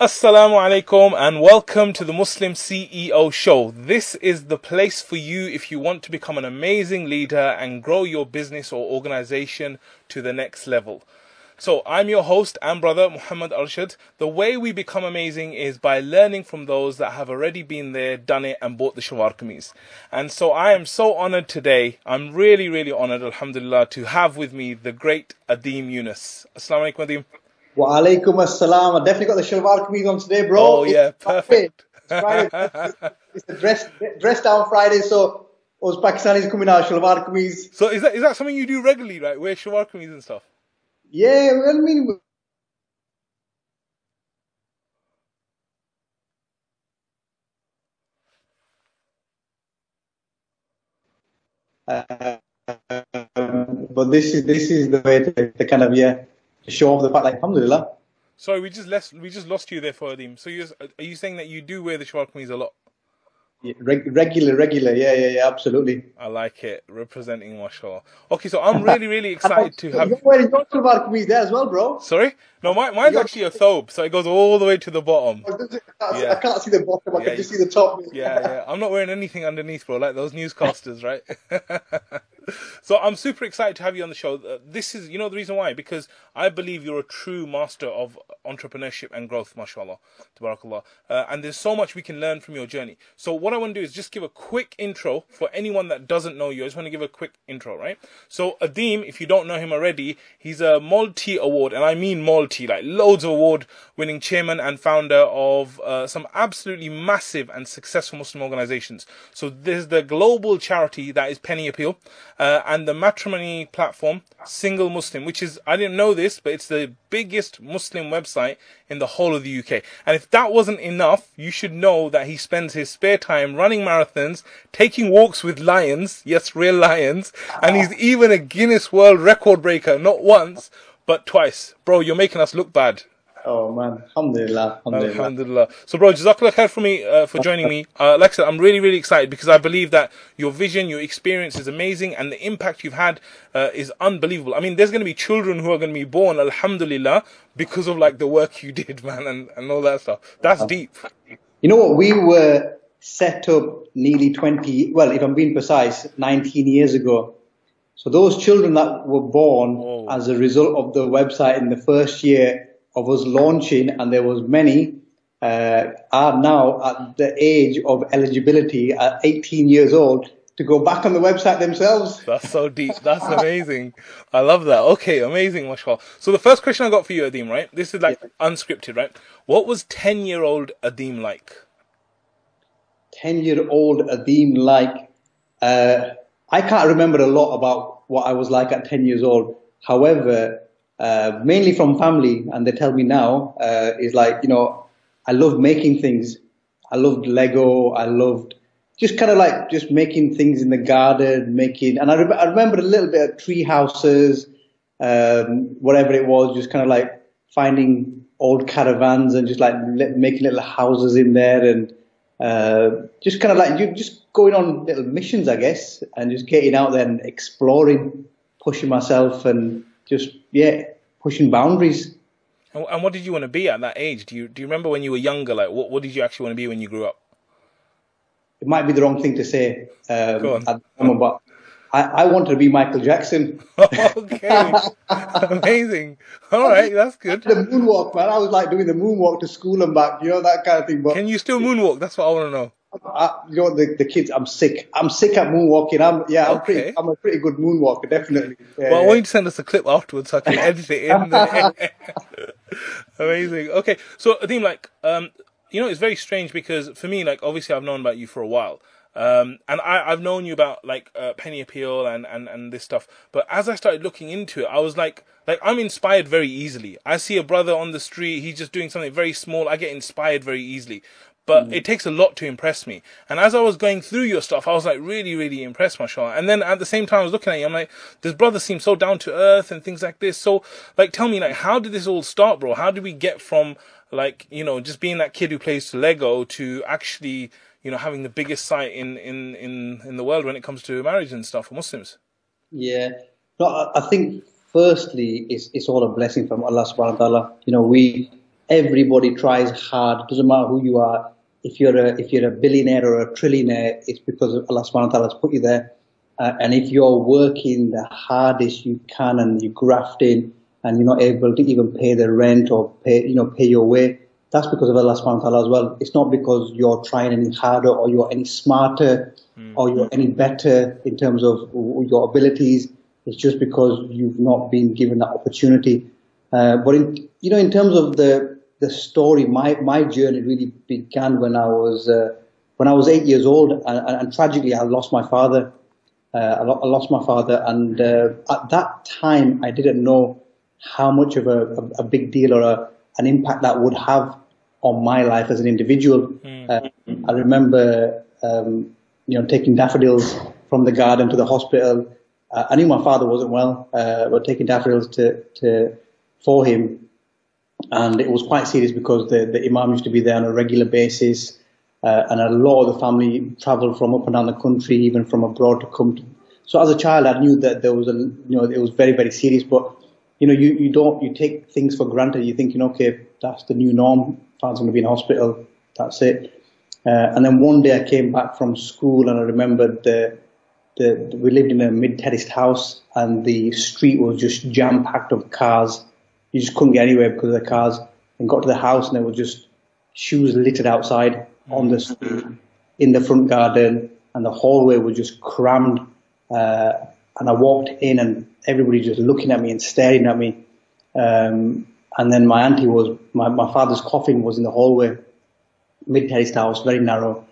Assalamu alaikum and welcome to the Muslim CEO show. This is the place for you if you want to become an amazing leader and grow your business or organization to the next level. So I'm your host and brother Mohammad Arshad. The way we become amazing is by learning from those that have already been there, done it and bought the shawar kameez. And so I am so honored today. I'm really honored, alhamdulillah, to have with me the great Adeem Younis. Assalamu alaikum Adeem. Wa alaikum assalam. I definitely got the shalwar kameez on today, bro. Oh yeah, perfect. It's Friday. It's the dress down Friday, so us Pakistanis coming out shalwar kameez. So is that something you do regularly, right? Wear shalwar kameez and stuff? Yeah, well, I mean, but this is the way to kind of to show off the fact, like, alhamdulillah. Sorry, we just lost you there for Adeem. So are you saying that you do wear the shalwar kameez a lot? Yeah, regular, yeah, absolutely. I like it, representing mashallah. Okay, so I'm really excited to have. You're wearing your shalwar kameez there as well, bro. Sorry, no, mine's actually a thobe, so it goes all the way to the bottom. I can't see the bottom. I can just see the top. Yeah. I'm not wearing anything underneath, bro, like those newscasters, right? So I'm super excited to have you on the show. This is, the reason why, because I believe you're a true master of entrepreneurship and growth, mashallah, tabarakallah. And there's so much we can learn from your journey. So what I want to do is just give a quick intro for anyone that doesn't know you. I just want to give a quick intro, right? So Adeem, if you don't know him already, he's a multi-award, and I mean multi, like loads of award-winning chairman and founder of some absolutely massive and successful Muslim organizations. So there's the global charity that is Penny Appeal, and the matrimony platform Single Muslim, which is, I didn't know this, but it's the biggest Muslim website in the whole of the UK. And if that wasn't enough, you should know that he spends his spare time running marathons, taking walks with lions, yes, real lions, and he's even a Guinness World Record breaker, not once, but twice. Bro, you're making us look bad. Oh man, alhamdulillah. So bro, jazakallah khair for joining me. Like I said, I'm really excited because I believe that your vision, your experience is amazing, and the impact you've had is unbelievable. I mean, there's going to be children who are going to be born, alhamdulillah, because of like the work you did, man, and all that stuff. That's deep. You know what? We were set up nearly 20, well, if I'm being precise, 19 years ago. So those children that were born as a result of the website in the first year of us launching, and there was many, are now at the age of eligibility at 18 years old to go back on the website themselves. That's so deep. That's amazing. I love that. Okay, amazing, mashallah. So the first question I got for you, Adeem, right? This is like unscripted, right? What was 10-year-old Adeem like? 10-year-old Adeem like? I can't remember a lot about what I was like at 10 years old. However, mainly from family, and they tell me now, is like, I loved making things. I loved Lego. I loved just kind of like just making things in the garden, and I remember a little bit of tree houses, whatever it was, just kind of like finding old caravans and just like making little houses in there, and just kind of like just going on little missions, I guess, and just getting out there and exploring, pushing myself, and just pushing boundaries. And what did you want to be at that age? Do you remember when you were younger? Like, what did you actually want to be when you grew up? It might be the wrong thing to say, Go on. at the moment, but I wanted to be Michael Jackson. Okay, amazing. All right, that's good. The moonwalk, man. I was like doing the moonwalk to school and back, that kind of thing. But can you still moonwalk? That's what I want to know. The kids, I'm sick at moonwalking. I'm a pretty good moonwalker, definitely. Well, I want you to send us a clip afterwards so I can edit it in there. Amazing. Okay, so Adeem, like, it's very strange because for me, like, obviously I've known about you for a while. And I've known you about like Penny Appeal and this stuff. But as I started looking into it, I was like I'm inspired very easily. I see a brother on the street, he's just doing something very small. I get inspired very easily. But it takes a lot to impress me. And as I was going through your stuff, I was like really impressed, mashallah. And then at the same time, I was looking at you, I'm like, this brother seems so down to earth and things like this. So, like, tell me, like, how did this all start, bro? How did we get from, like, just being that kid who plays Lego to actually, having the biggest site in the world when it comes to marriage and stuff for Muslims? Yeah. No, I think firstly, it's all a blessing from Allah subhanahu wa ta'ala. everybody tries hard. It doesn't matter who you are. If you're a billionaire or a trillionaire, it's because Allah subhanahu wa ta'ala has put you there. And if you're working the hardest you can and you're grafting and you're not able to even pay the rent or pay your way, that's because of Allah subhanahu wa ta'ala as well. It's not because you're trying any harder or you're any smarter or you're any better in terms of your abilities. It's just because you've not been given that opportunity. But in terms of the story, my journey really began when I was 8 years old, and tragically I lost my father. I lost my father, and at that time I didn't know how much of a big deal or an impact that would have on my life as an individual. I remember taking daffodils from the garden to the hospital. I knew my father wasn't well, but taking daffodils for him. And it was quite serious because the imam used to be there on a regular basis, and a lot of the family travelled from up and down the country, even from abroad, to come to. So as a child, I knew that there was it was very, very serious. But you take things for granted. You're thinking, okay, that's the new norm. Father's going to be in hospital. That's it. And then one day I came back from school, and I remembered we lived in a mid-terraced house, and the street was just jam-packed of cars. You just couldn't get anywhere because of the cars. And got to the house, and there were just shoes littered outside on the street, in the front garden, and the hallway was just crammed. And I walked in, and everybody just looking at me and staring at me. And then my father's coffin was in the hallway, mid-terraced house, very narrow.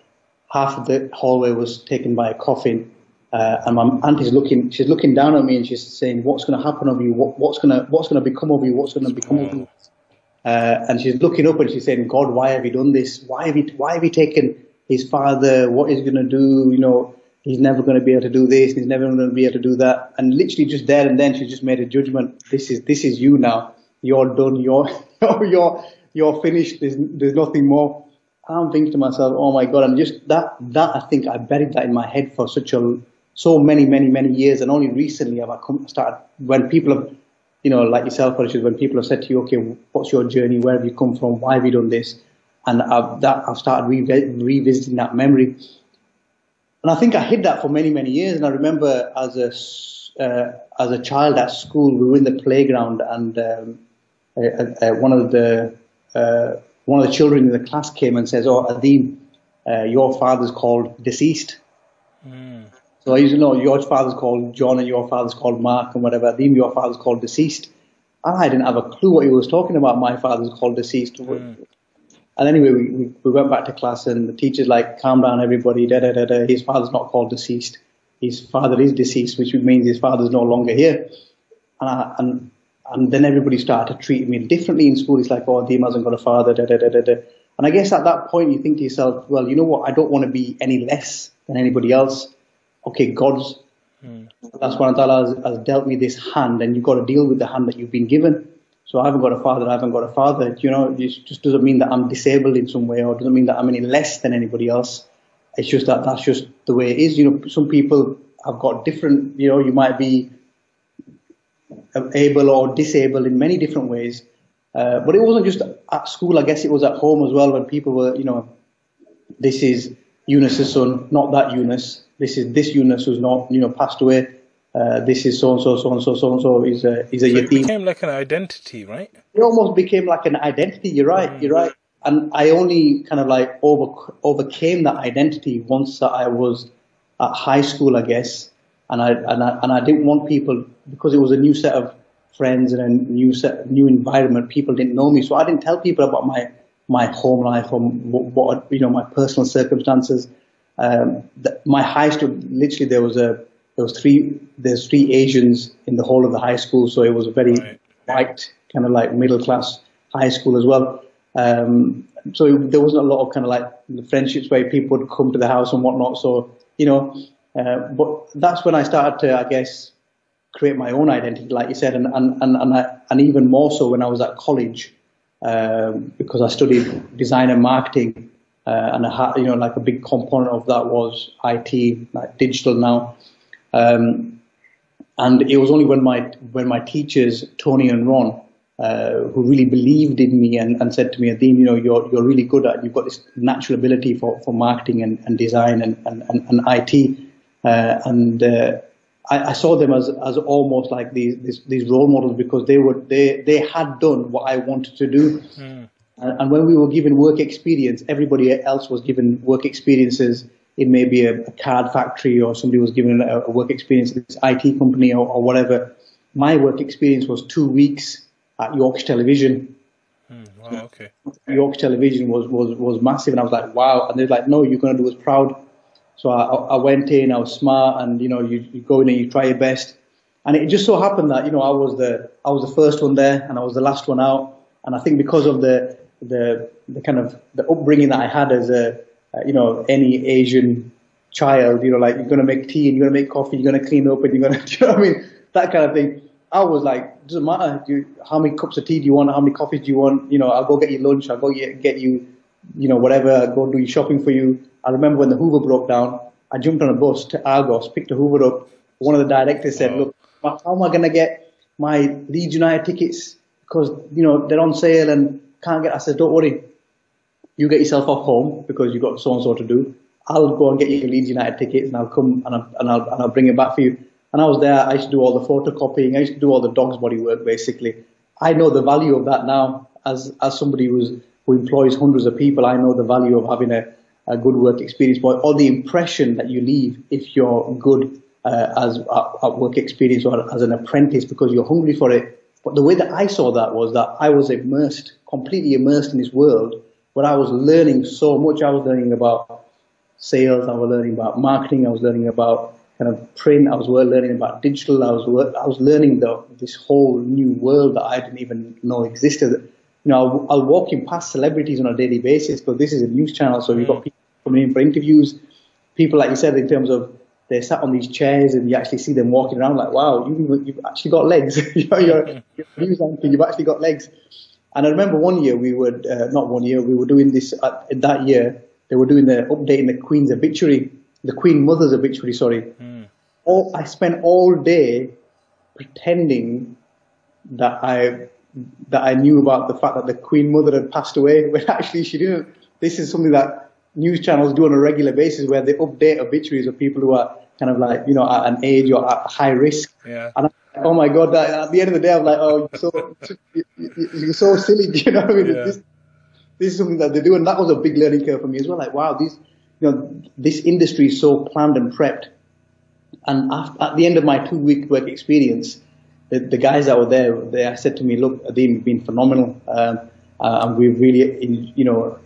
Half of the hallway was taken by a coffin. And my auntie's she's looking down at me, and she's saying, "What's going to happen of you? What's going to become of you? What's going to become of you?" And she's looking up, and she's saying, "God, why have you done this? Why have you taken his father? What is he going to do? He's never going to be able to do this. He's never going to be able to do that." And literally just there and then, she just made a judgment. This is you now. You're done. You're finished. There's nothing more. I'm thinking to myself, oh my God. And just that I think I buried that in my head for so many years. And only recently have I started, when people have, like yourself, Arshad, when people have said to you, okay, what's your journey? Where have you come from? Why have you done this? And I've started revisiting that memory. And I think I hid that for many years. And I remember as a child at school, we were in the playground, and one of the children in the class came and says, "Oh, Adeem, your father's called deceased." So I used to know your father's called John and your father's called Mark and whatever. Adeem, your father's called deceased. And I didn't have a clue what he was talking about. My father's called deceased. And anyway, we went back to class, and the teacher's like, "Calm down, everybody. His father's not called deceased. His father is deceased, which means his father's no longer here." And then everybody started treating me differently in school. It's like, "Oh, Adeem hasn't got a father." And I guess at that point you think to yourself, well, you know what? I don't want to be any less than anybody else. Okay, Allah subhanahu wa ta'ala has dealt me this hand, and you've got to deal with the hand that you've been given. So I haven't got a father. It just doesn't mean that I'm disabled in some way, or doesn't mean that I'm any less than anybody else. It's just that's just the way it is. Some people have got different, you might be able or disabled in many different ways. But it wasn't just at school. I guess it was at home as well, when people were, this is Younis's son, not that Younis. This is this Younis who's not, passed away. This is so-and-so. He's a yatim. It became like an identity, right? It almost became like an identity. You're right. And I only kind of like overcame that identity once that I was at high school, I guess. And I didn't want people, because it was a new set of friends and a new environment. People didn't know me, so I didn't tell people about my home life or what my personal circumstances. My high school, literally, there's three Asians in the whole of the high school, so it was a very white, kind of like middle class high school as well. So there wasn't a lot of kind of like friendships where people would come to the house and whatnot. So but that's when I started to, I guess, create my own identity, like you said, and even more so when I was at college, because I studied design and marketing, and I had, like a big component of that was IT, like digital now. And it was only when my teachers, Tony and Ron, who really believed in me and said to me, Adeem, you're really good at, you've got this natural ability for marketing and design and IT. I saw them as almost like these role models, because they had done what I wanted to do. And when we were given work experience, everybody else was given work experiences in maybe a card factory, or somebody was given a work experience in this IT company or whatever. My work experience was 2 weeks at Yorkshire Television. Wow, okay. Yorkshire Television was massive, and I was like, wow. And they're like, no, you're going to do us proud. So I went in, I was smart, and you go in and you try your best. And it just so happened that I was the first one there, and I was the last one out. And I think because of the kind of the upbringing that I had as any Asian child, like, you're going to make tea and you're going to make coffee, you're going to clean up, and you're going to, do you know what I mean? That kind of thing. I was like, doesn't matter. How many cups of tea do you want? How many coffees do you want? I'll go get you lunch. I'll go get you, whatever. I'll go do your shopping for you. I remember when the Hoover broke down, I jumped on a bus to Argos, picked the Hoover up. One of the directors said, look, how am I going to get my Leeds United tickets? Because, they're on sale and can't get. I said, don't worry. You get yourself off home because you've got so-and-so to do. I'll go and get you Leeds United tickets, and I'll come and I'll bring it back for you. And I was there. I used to do all the photocopying. I used to do all the dog's body work, basically. I know the value of that now. As somebody who employs hundreds of people, I know the value of having a good work experience, or the impression that you leave if you're good at work experience or as an apprentice, because you're hungry for it. But the way that I saw that was that I was completely immersed in this world where I was learning so much. I was learning about sales. I was learning about marketing. I was learning about kind of print. I was learning about digital. I was learning this whole new world that I didn't even know existed. I'll walk in past celebrities on a daily basis, because this is a news channel, so you've got people coming in for interviews. People, like you said, in terms of they're sat on these chairs and you actually see them walking around like, wow, you've actually got legs. You're a news anchor, you've actually got legs. And I remember one year we were doing this, that year, they were doing the updating the Queen's obituary, the Queen Mother's obituary, sorry. I spent all day pretending that I knew about the fact that the Queen Mother had passed away, when actually she didn't. This is something that news channels do on a regular basis, where they update obituaries of people who are kind of like, at an age or at high risk. Yeah. And oh my God, at the end of the day, I'm like, oh, you're so silly. Do you know what I mean? Yeah. This is something that they do, and that was a big learning curve for me as well. Like, wow, this industry is so planned and prepped. And at the end of my 2-week work experience, the guys that were there, they said to me, look, Adeem, you've been phenomenal. And we've really,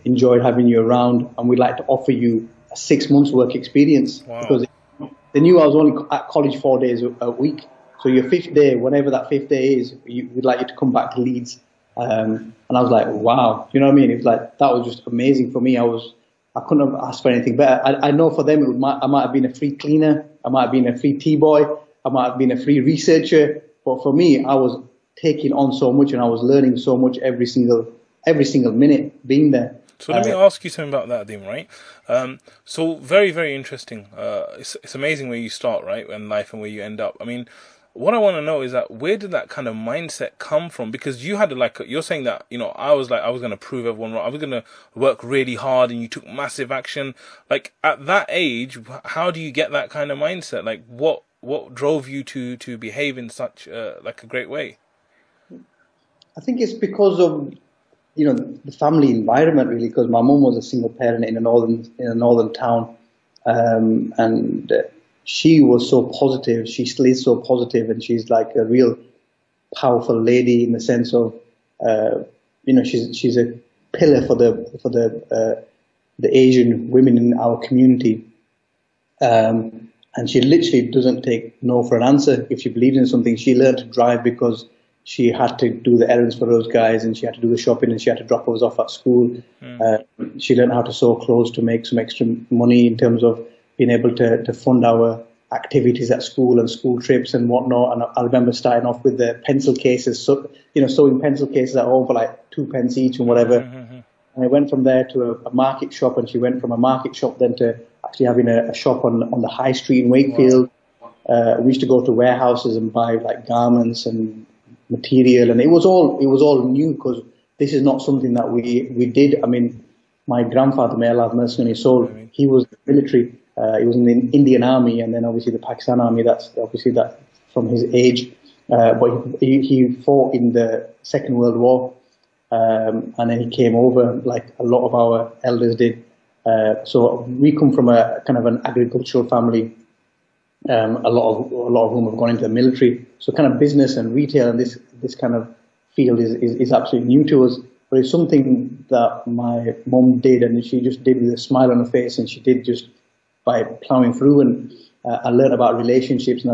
enjoyed having you around, and we'd like to offer you a 6 months work experience. Wow. Because they knew I was only at college 4 days a week. So your 5th day, whenever that 5th day is, we'd like you to come back to Leeds. And I was like, wow, you know what I mean? It was like, that was just amazing for me. I couldn't have asked for anything better. I know for them, I might have been a free cleaner. I might have been a free tea boy. I might have been a free researcher. But for me, I was taking on so much, and I was learning so much every single minute being there. So let me ask you something about that, Adeem, right? So very, very interesting. It's amazing where you start, right, in life and where you end up. I mean, what I want to know is that where did that kind of mindset come from? Because you had you're saying that, I was going to prove everyone wrong. I was going to work really hard, and you took massive action. Like, at that age, how do you get that kind of mindset? Like, what drove you to behave in such a great way? I think it's because of the family environment, really, because my mum was a single parent in a northern town, and she was so positive. She still is so positive, and she's like a real powerful lady in the sense of, she's a pillar for the Asian women in our community, and she literally doesn't take no for an answer. If she believes in something, she learned to drive because she had to do the errands for those guys, and she had to do the shopping, and she had to drop us off at school. She learned how to sew clothes to make some extra money in terms of being able to fund our activities at school and school trips and whatnot. And I remember starting off with the pencil cases, sewing pencil cases at home for like 2 pence each and whatever. And I went from there to a market shop, and she went from a market shop then to actually having a shop on the high street in Wakefield. We used to go to warehouses and buy like garments and material, and it was all new, because this is not something that we did. I mean, my grandfather, may Allah have mercy on his soul, he was in the military. He was in the Indian Army, and then obviously the Pakistan Army. That's obviously that from his age. But he fought in the Second World War, and then he came over like a lot of our elders did. So we come from a kind of an agricultural family. A lot of whom have gone into the military. So kind of business and retail and this kind of field is absolutely new to us. But it's something that my mum did, and she just did with a smile on her face, and she did just by plowing through. And I learned about relationships, and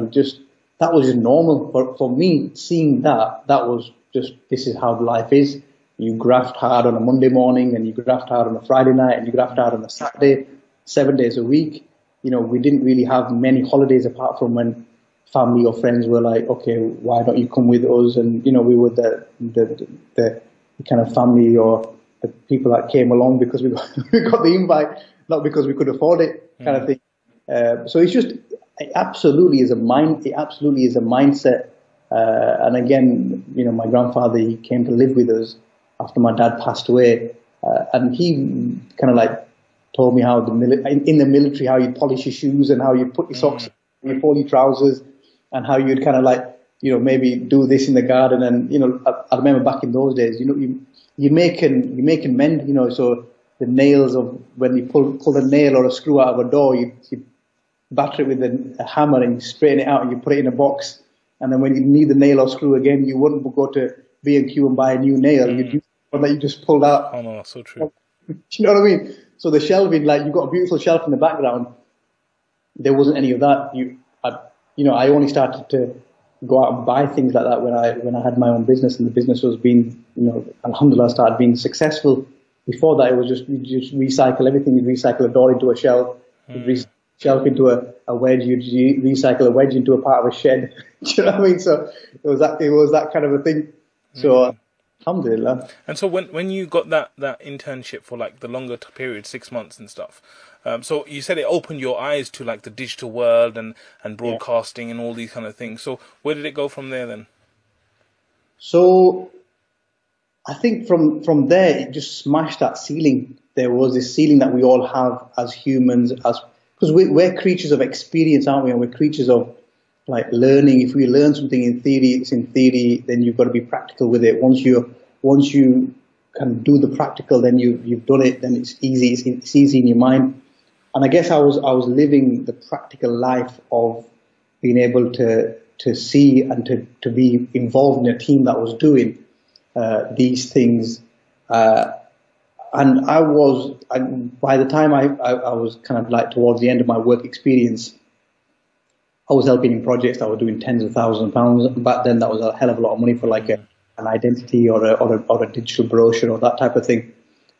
that was just normal. For me, seeing that was just, this is how life is. You graft hard on a Monday morning, and you graft hard on a Friday night, and you graft hard on a Saturday, 7 days a week. You know, we didn't really have many holidays apart from when family or friends were like, okay, why don't you come with us? And, you know, we were the kind of family or the people that came along because we got the invite, not because we could afford it, kind of thing. So it's just, it absolutely is a mindset. And again, you know, my grandfather, he came to live with us after my dad passed away. And he kind of like told me how in the military, how you'd polish your shoes and how you'd put your socks on, you fold your trousers, and how you'd kind of like, you know, maybe do this in the garden. And, you know, I remember back in those days, you know, you make and mend, you know, so the nails of, when you pull a nail or a screw out of a door, you batter it with a hammer and you straighten it out and you put it in a box. And then when you need the nail or screw again, you wouldn't go to B&Q and buy a new nail. You'd use one that you just pulled out. Oh no, so true. Do you know what I mean? So the shelving, like, you've got a beautiful shelf in the background. There wasn't any of that. I only started to go out and buy things like that when I had my own business, and the business was being, you know, alhamdulillah, started being successful. Before that, it was you just recycle everything. You'd recycle a door into a shelf, you'd recycle a shelf into a wedge, you'd recycle a wedge into a part of a shed. Do you know what I mean? So it was that kind of a thing. So alhamdulillah. And so when you got that internship for like the longer period, 6 months and stuff, so you said it opened your eyes to like the digital world and broadcasting and all these kind of things. So where did it go from there then? So I think from there, it just smashed that ceiling. There was this ceiling that we all have as humans, because we're creatures of experience, aren't we? And we're creatures of like learning. If we learn something in theory, it's in theory, then you've got to be practical with it. Once you can do the practical, then you've done it, then it's easy. It's easy in your mind. And I guess I was living the practical life of being able to see and to be involved in a team that was doing these things. And by the time I was kind of like towards the end of my work experience, I was helping in projects that were doing tens of thousands of pounds. Back then, that was a hell of a lot of money for like an identity or a digital brochure or that type of thing.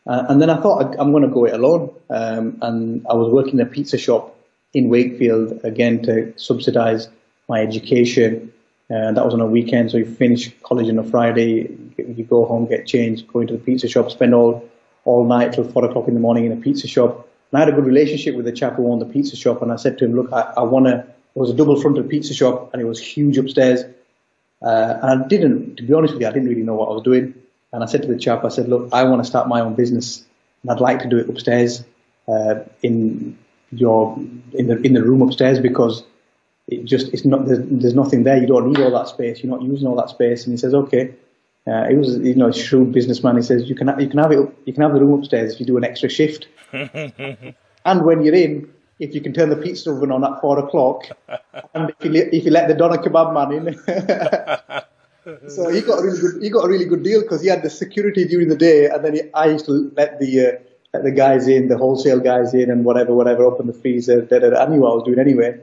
And then I thought, I'm going to go it alone. And I was working in a pizza shop in Wakefield, again, to subsidize my education. That was on a weekend, so you finish college on a Friday, you go home, get changed, go into the pizza shop, spend all night till 4 o'clock in the morning in a pizza shop. And I had a good relationship with the chap who owned the pizza shop, and I said to him, look, it was a double-fronted pizza shop, and it was huge upstairs. And to be honest with you, I didn't really know what I was doing. And I said to the chap, I said, look, I want to start my own business, and I'd like to do it upstairs, in the room upstairs, because there's nothing there. You don't need all that space. You're not using all that space. And he says, okay. He was, a shrewd businessman. He says, you can have the room upstairs if you do an extra shift. And when you're in, if you can turn the pizza oven on at 4 o'clock, and if you let the doner kebab man in. So he got a really good deal, because he had the security during the day, and then I used to let the guys in, the wholesale guys in, and whatever, open the freezer. I knew what I was doing anyway.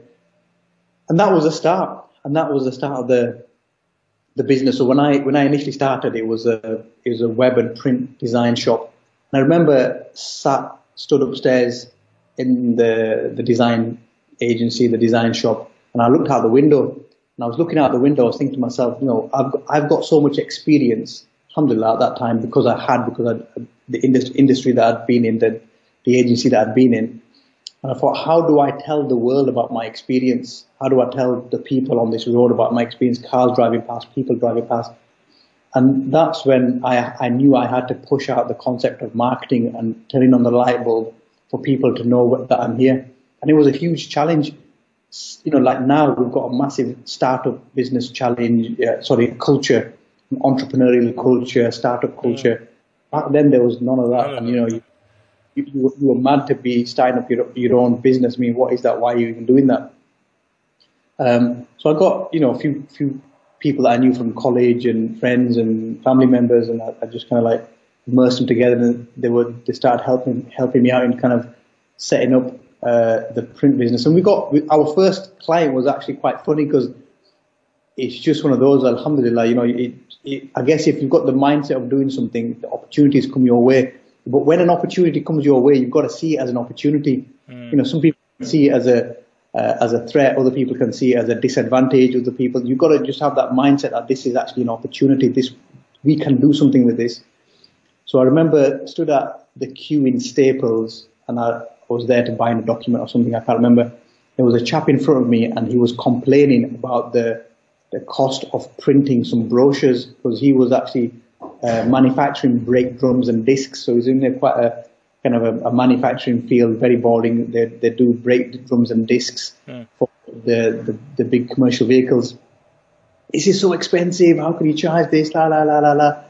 And that was the start. And that was the start of the business. So when I initially started, it was a web and print design shop. And I remember stood upstairs in the design agency, the design shop, and I looked out the window. And I was looking out the window, I was thinking to myself, I've got so much experience, alhamdulillah, at that time, because the industry that I'd been in, the agency that I'd been in. And I thought, how do I tell the world about my experience? How do I tell the people on this road about my experience? Cars driving past, people driving past. And that's when I knew I had to push out the concept of marketing and turning on the light bulb for people to know that I'm here. And it was a huge challenge. You know, like now we've got a massive startup business challenge, culture, entrepreneurial culture, startup culture. Back then there was none of that. And, you know, you were mad to be starting up your own business. I mean, what is that? Why are you even doing that? So I got, you know, a few people that I knew from college and friends and family members, and I just kind of like immersed them together, and they started helping me out in kind of setting up the print business. And our first client was actually quite funny because it's just one of those, alhamdulillah, you know, I guess if you've got the mindset of doing something, the opportunities come your way. But when an opportunity comes your way, you've got to see it as an opportunity. You know, some people see it as a threat, other people can see it as a disadvantage. Other people, you've got to just have that mindset that this is actually an opportunity. We can do something with this. So I remember stood at the queue in Staples, and I was there to buy a document or something. I can't remember. There was a chap in front of me, and he was complaining about the cost of printing some brochures, because he was actually manufacturing brake drums and discs. So he's in quite a kind of a manufacturing field, very boring. They do brake drums and discs for the big commercial vehicles. This is so expensive. How can you charge this? La la la la la.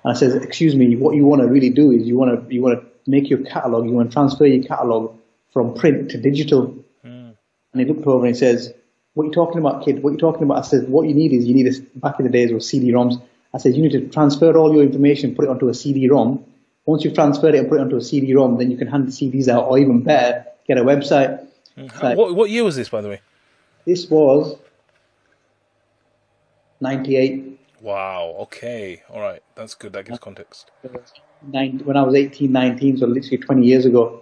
And I said, excuse me, what you want to really do is you want to make your catalog. You want to transfer your catalog from print to digital. And he looked over and he says, "What are you talking about, kid? What are you talking about?" I said, "What you need is back in the days with CD-ROMs. I said, you need to transfer all your information, put it onto a CD-ROM. Once you've transferred it and put it onto a CD-ROM, then you can hand the CDs out, or even better, get a website." Like, what year was this, by the way? This was 98. Wow, okay. All right. That's good. That gives context. When I was 18, 19, so literally 20 years ago.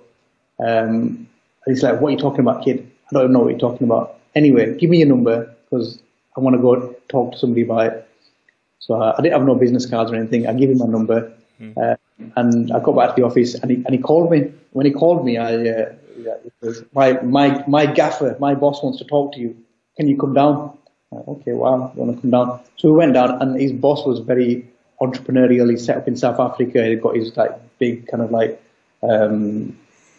And he's like, "What are you talking about, kid? I don't even know what you're talking about. Anyway, give me your number, because I want to go talk to somebody about it." So I didn't have no business cards or anything. I gave him my number, and I got back to the office, and he called me. When he called me, my gaffer, my boss wants to talk to you. Can you come down? Okay, wow, you want to come down? So we went down, and his boss was very entrepreneurial. He set up in South Africa. He got his like big kind of like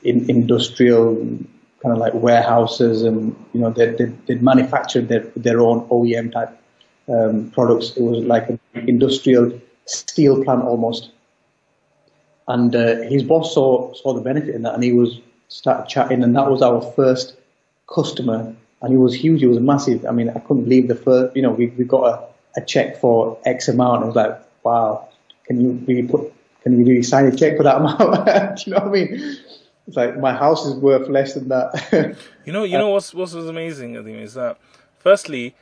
industrial kind of like warehouses, and you know they manufactured their own OEM type products. It was like an industrial steel plant almost. And his boss saw the benefit in that, and he started chatting, and that was our first customer. And he was huge. He was massive. I mean, I couldn't believe the first. You know, we got a check for X amount. I was like, wow, can you really sign a check for that amount? Do you know what I mean? It's like my house is worth less than that. you know what's amazing, Adeem, is that firstly,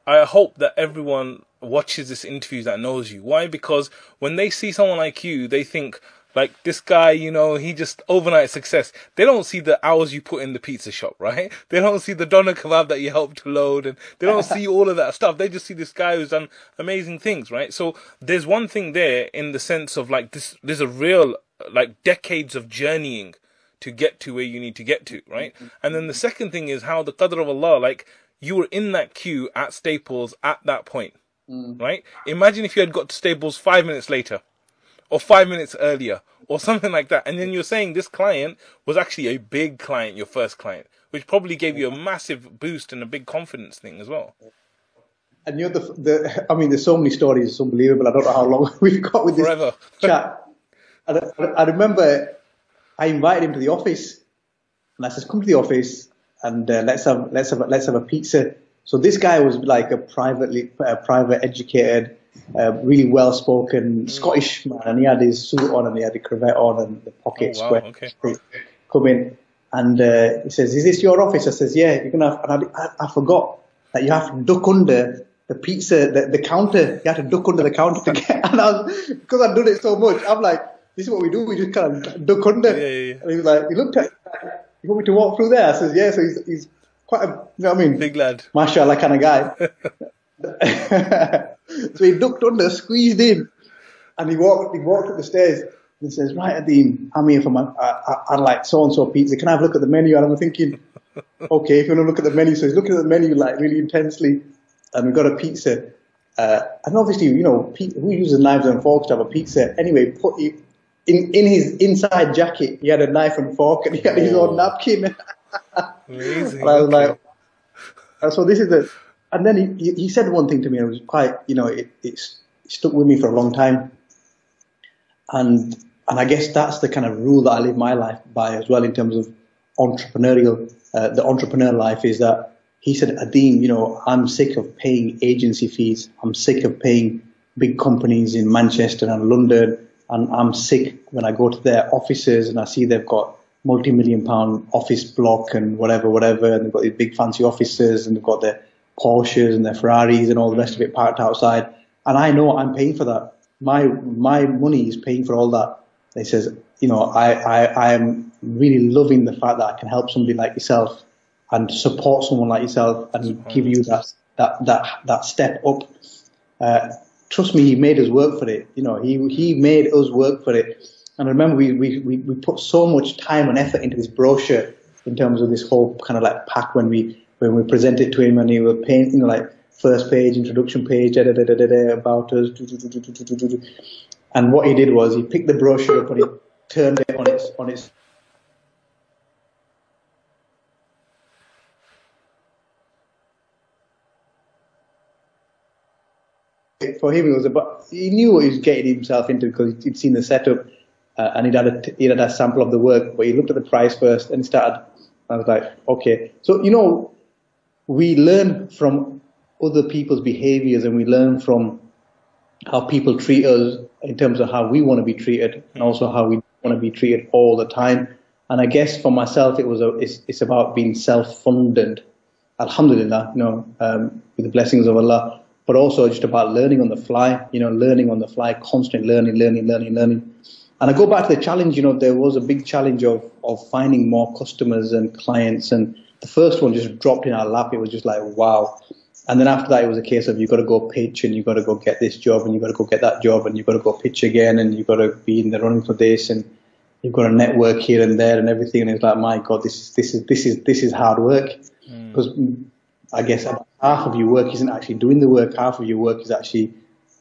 I hope that everyone watches this interview that knows you. Why? Because when they see someone like you, they think, like, this guy, you know, he just overnight success. They don't see the hours you put in the pizza shop, right? They don't see the doner kebab that you helped to load, and they don't see all of that stuff. They just see this guy who's done amazing things, right? So there's one thing there in the sense of like this. There's a real like decades of journeying to get to where you need to get to, right? And then the second thing is how the qadr of Allah, like, you were in that queue at Staples at that point, right? Imagine if you had got to Staples 5 minutes later, or 5 minutes earlier, or something like that. And then you're saying this client was actually a big client, your first client, which probably gave you a massive boost and a big confidence thing as well. And you know, I mean, there's so many stories, it's unbelievable. I don't know how long we've got with this Forever. chat. I remember I invited him to the office, and I said, "Come to the office, and let's have a pizza." So this guy was like a private educated, really well spoken Scottish man, and he had his suit on and he had a cravat on and the pocket square. Okay. Come in, and he says, "Is this your office?" I says, "Yeah." You're gonna have, and I forgot that you have to duck under the pizza, the counter. You have to duck under the counter to get. And because I've done it so much, I'm like, "This is what we do. We just kind of duck under." Yeah. And he was like, he looked at, "You want me to walk through there?" I says, "Yeah." So he's quite a, you know what I mean? Big lad. Masha'allah kind of guy. So he ducked under, squeezed in, and he walked up the stairs and says, "Right, Adeem, I'm here for I like so-and-so pizza. Can I have a look at the menu?" And I'm thinking, okay, if you want to look at the menu. So he's looking at the menu like really intensely, and we got a pizza. And obviously, you know, who uses knives and forks to have a pizza? Anyway, in his inside jacket, he had a knife and fork, and he had his own napkin. Amazing. And I was Okay. like, so this is the. And then he said one thing to me, and it was quite, you know, it stuck with me for a long time. And I guess that's the kind of rule that I live my life by as well in terms of entrepreneurial. The entrepreneur life is that he said, Adeem, you know, I'm sick of paying agency fees. I'm sick of paying big companies in Manchester and London. And I'm sick when I go to their offices and I see they've got multi-million-pound office block and whatever, and they've got these big fancy offices and they've got their Porsches and their Ferraris and all the rest of it parked outside. And I know I'm paying for that. My money is paying for all that. And he says, you know, I am really loving the fact that I can help somebody like yourself and support someone like yourself and give you that step up. Trust me, he made us work for it. You know, he made us work for it. And I remember we put so much time and effort into this brochure in terms of this whole kind of like pack when we presented it to him, and he was paying, you know, like first page, introduction page, about us. And what he did was he picked the brochure up and he turned it on its. For him, it was about. He knew what he was getting himself into because he'd seen the setup, and he'd had a sample of the work. But he looked at the price first, and he started. I was like, okay. So you know, we learn from other people's behaviors, and we learn from how people treat us in terms of how we want to be treated, and also how we want to be treated all the time. And I guess for myself, it's about being self-funded. Alhamdulillah, you know, with the blessings of Allah. But also just about learning on the fly, you know, constant learning. And I go back to the challenge, you know, there was a big challenge of finding more customers and clients. And the first one just dropped in our lap. It was just like, wow. And then after that, it was a case of you've got to go pitch and you've got to go get this job and you've got to go get that job and you've got to go pitch again and you've got to be in the running for this and you've got to network here and there and everything. And it's like, my God, this is hard work. Because I guess about half of your work isn't actually doing the work. Half of your work is actually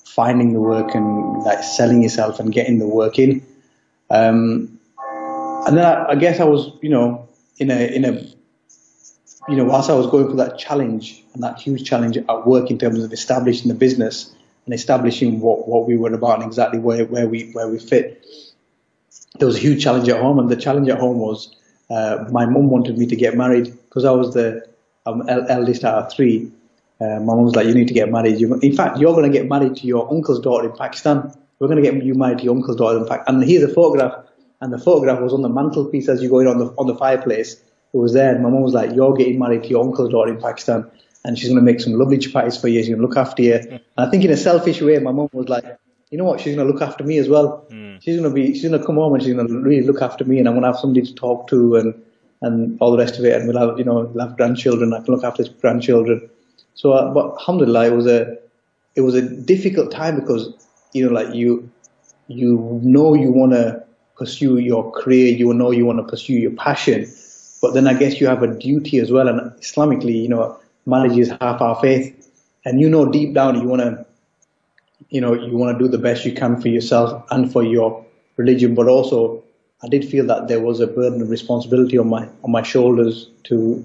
finding the work and like selling yourself and getting the work in. And then I guess I was, you know, in a, you know, whilst I was going through that challenge and that huge challenge at work in terms of establishing the business and establishing what we were about and exactly where we fit, there was a huge challenge at home. And the challenge at home was my mum wanted me to get married because I was the eldest out of three. My mum was like, you need to get married. In fact, you're going to get married to your uncle's daughter in Pakistan. We're going to get you married to your uncle's daughter in Pakistan. And here's a photograph. And the photograph was on the mantelpiece as you go in on the fireplace. It was there. And my mum was like, you're getting married to your uncle's daughter in Pakistan. And she's going to make some lovely chapatis for you. She's going to look after you. And I think in a selfish way, my mum was like, you know what? She's going to look after me as well. She's going to come home and she's going to really look after me. And I'm going to have somebody to talk to and all the rest of it. And we'll have, you know, we'll have grandchildren. I can look after his grandchildren. So, but alhamdulillah, it was a difficult time because, you know, like you know you want to pursue your career, you know you want to pursue your passion, but then I guess you have a duty as well. And Islamically, you know, marriage is half our faith, and you know deep down you want to do the best you can for yourself and for your religion. But also, I did feel that there was a burden of responsibility on my shoulders to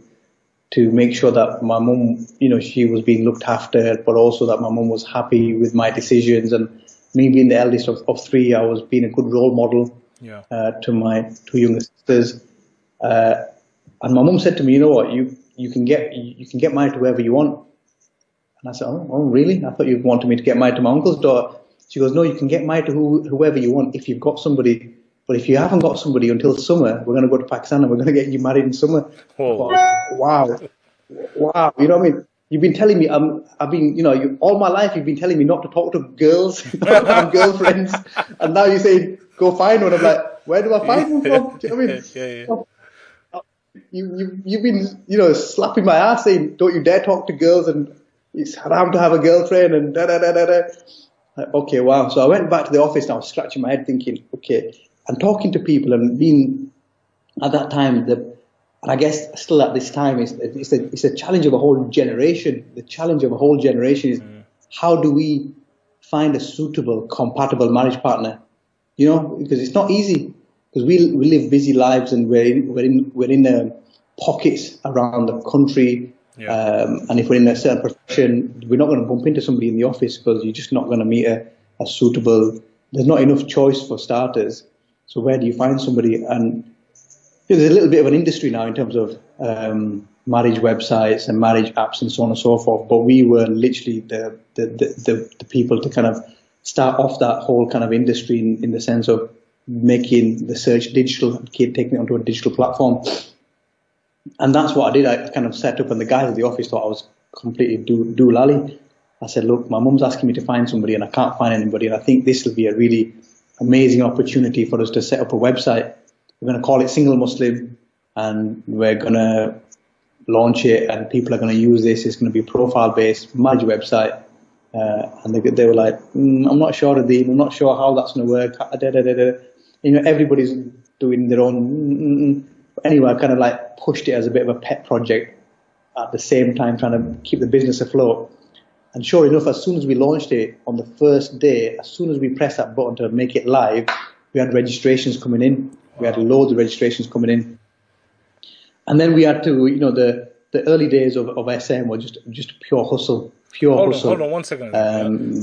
make sure that my mum, you know, she was being looked after, but also that my mum was happy with my decisions. And me being the eldest of three, I was being a good role model to my two younger sisters. And my mum said to me, you know what, you can get married to whoever you want. And I said, oh, really? I thought you wanted me to get married to my uncle's daughter. She goes, no, you can get married to whoever you want if you've got somebody. But if you haven't got somebody until summer, we're going to go to Pakistan and we're going to get you married in summer. Whoa. Wow. You know what I mean? You've been telling me, I've been, you know, all my life you've been telling me not to talk to girls and girlfriends. And now you're saying, go find one. I'm like, where do I find one from? Do you know what I mean? You've been, you know, slapping my ass saying, don't you dare talk to girls and it's haram to have a girlfriend and da-da-da-da-da. Like, okay, wow. So I went back to the office and I was scratching my head thinking, okay, and talking to people and being at that time, and I guess still at this time, it's a challenge of a whole generation. The challenge of a whole generation is how do we find a suitable, compatible marriage partner? You know, because it's not easy. Because we live busy lives, and we're in pockets around the country. Yeah. And if we're in a certain profession, we're not going to bump into somebody in the office because you're just not going to meet a suitable. There's not enough choice for starters. So where do you find somebody? And there's a little bit of an industry now in terms of marriage websites and marriage apps and so on and so forth. But we were literally the people to kind of start off that whole kind of industry in the sense of making the search digital, taking it onto a digital platform. And that's what I did. I kind of set up, and the guys at the office thought I was completely doolally. I said, look, my mum's asking me to find somebody and I can't find anybody. And I think this will be a really amazing opportunity for us to set up a website. We're going to call it Single Muslim, and we're going to launch it, and people are going to use this. It's going to be a profile-based marriage website. And they were like, I'm not sure, Adeem. I'm not sure how that's going to work. You know, everybody's doing their own. Anyway, I kind of like pushed it as a bit of a pet project at the same time, trying to keep the business afloat. And sure enough, as soon as we launched it on the first day, as soon as we pressed that button to make it live, we had registrations coming in. We had loads of registrations coming in. And then we had to, you know, the early days of SM were just pure hustle. Hold on 1 second.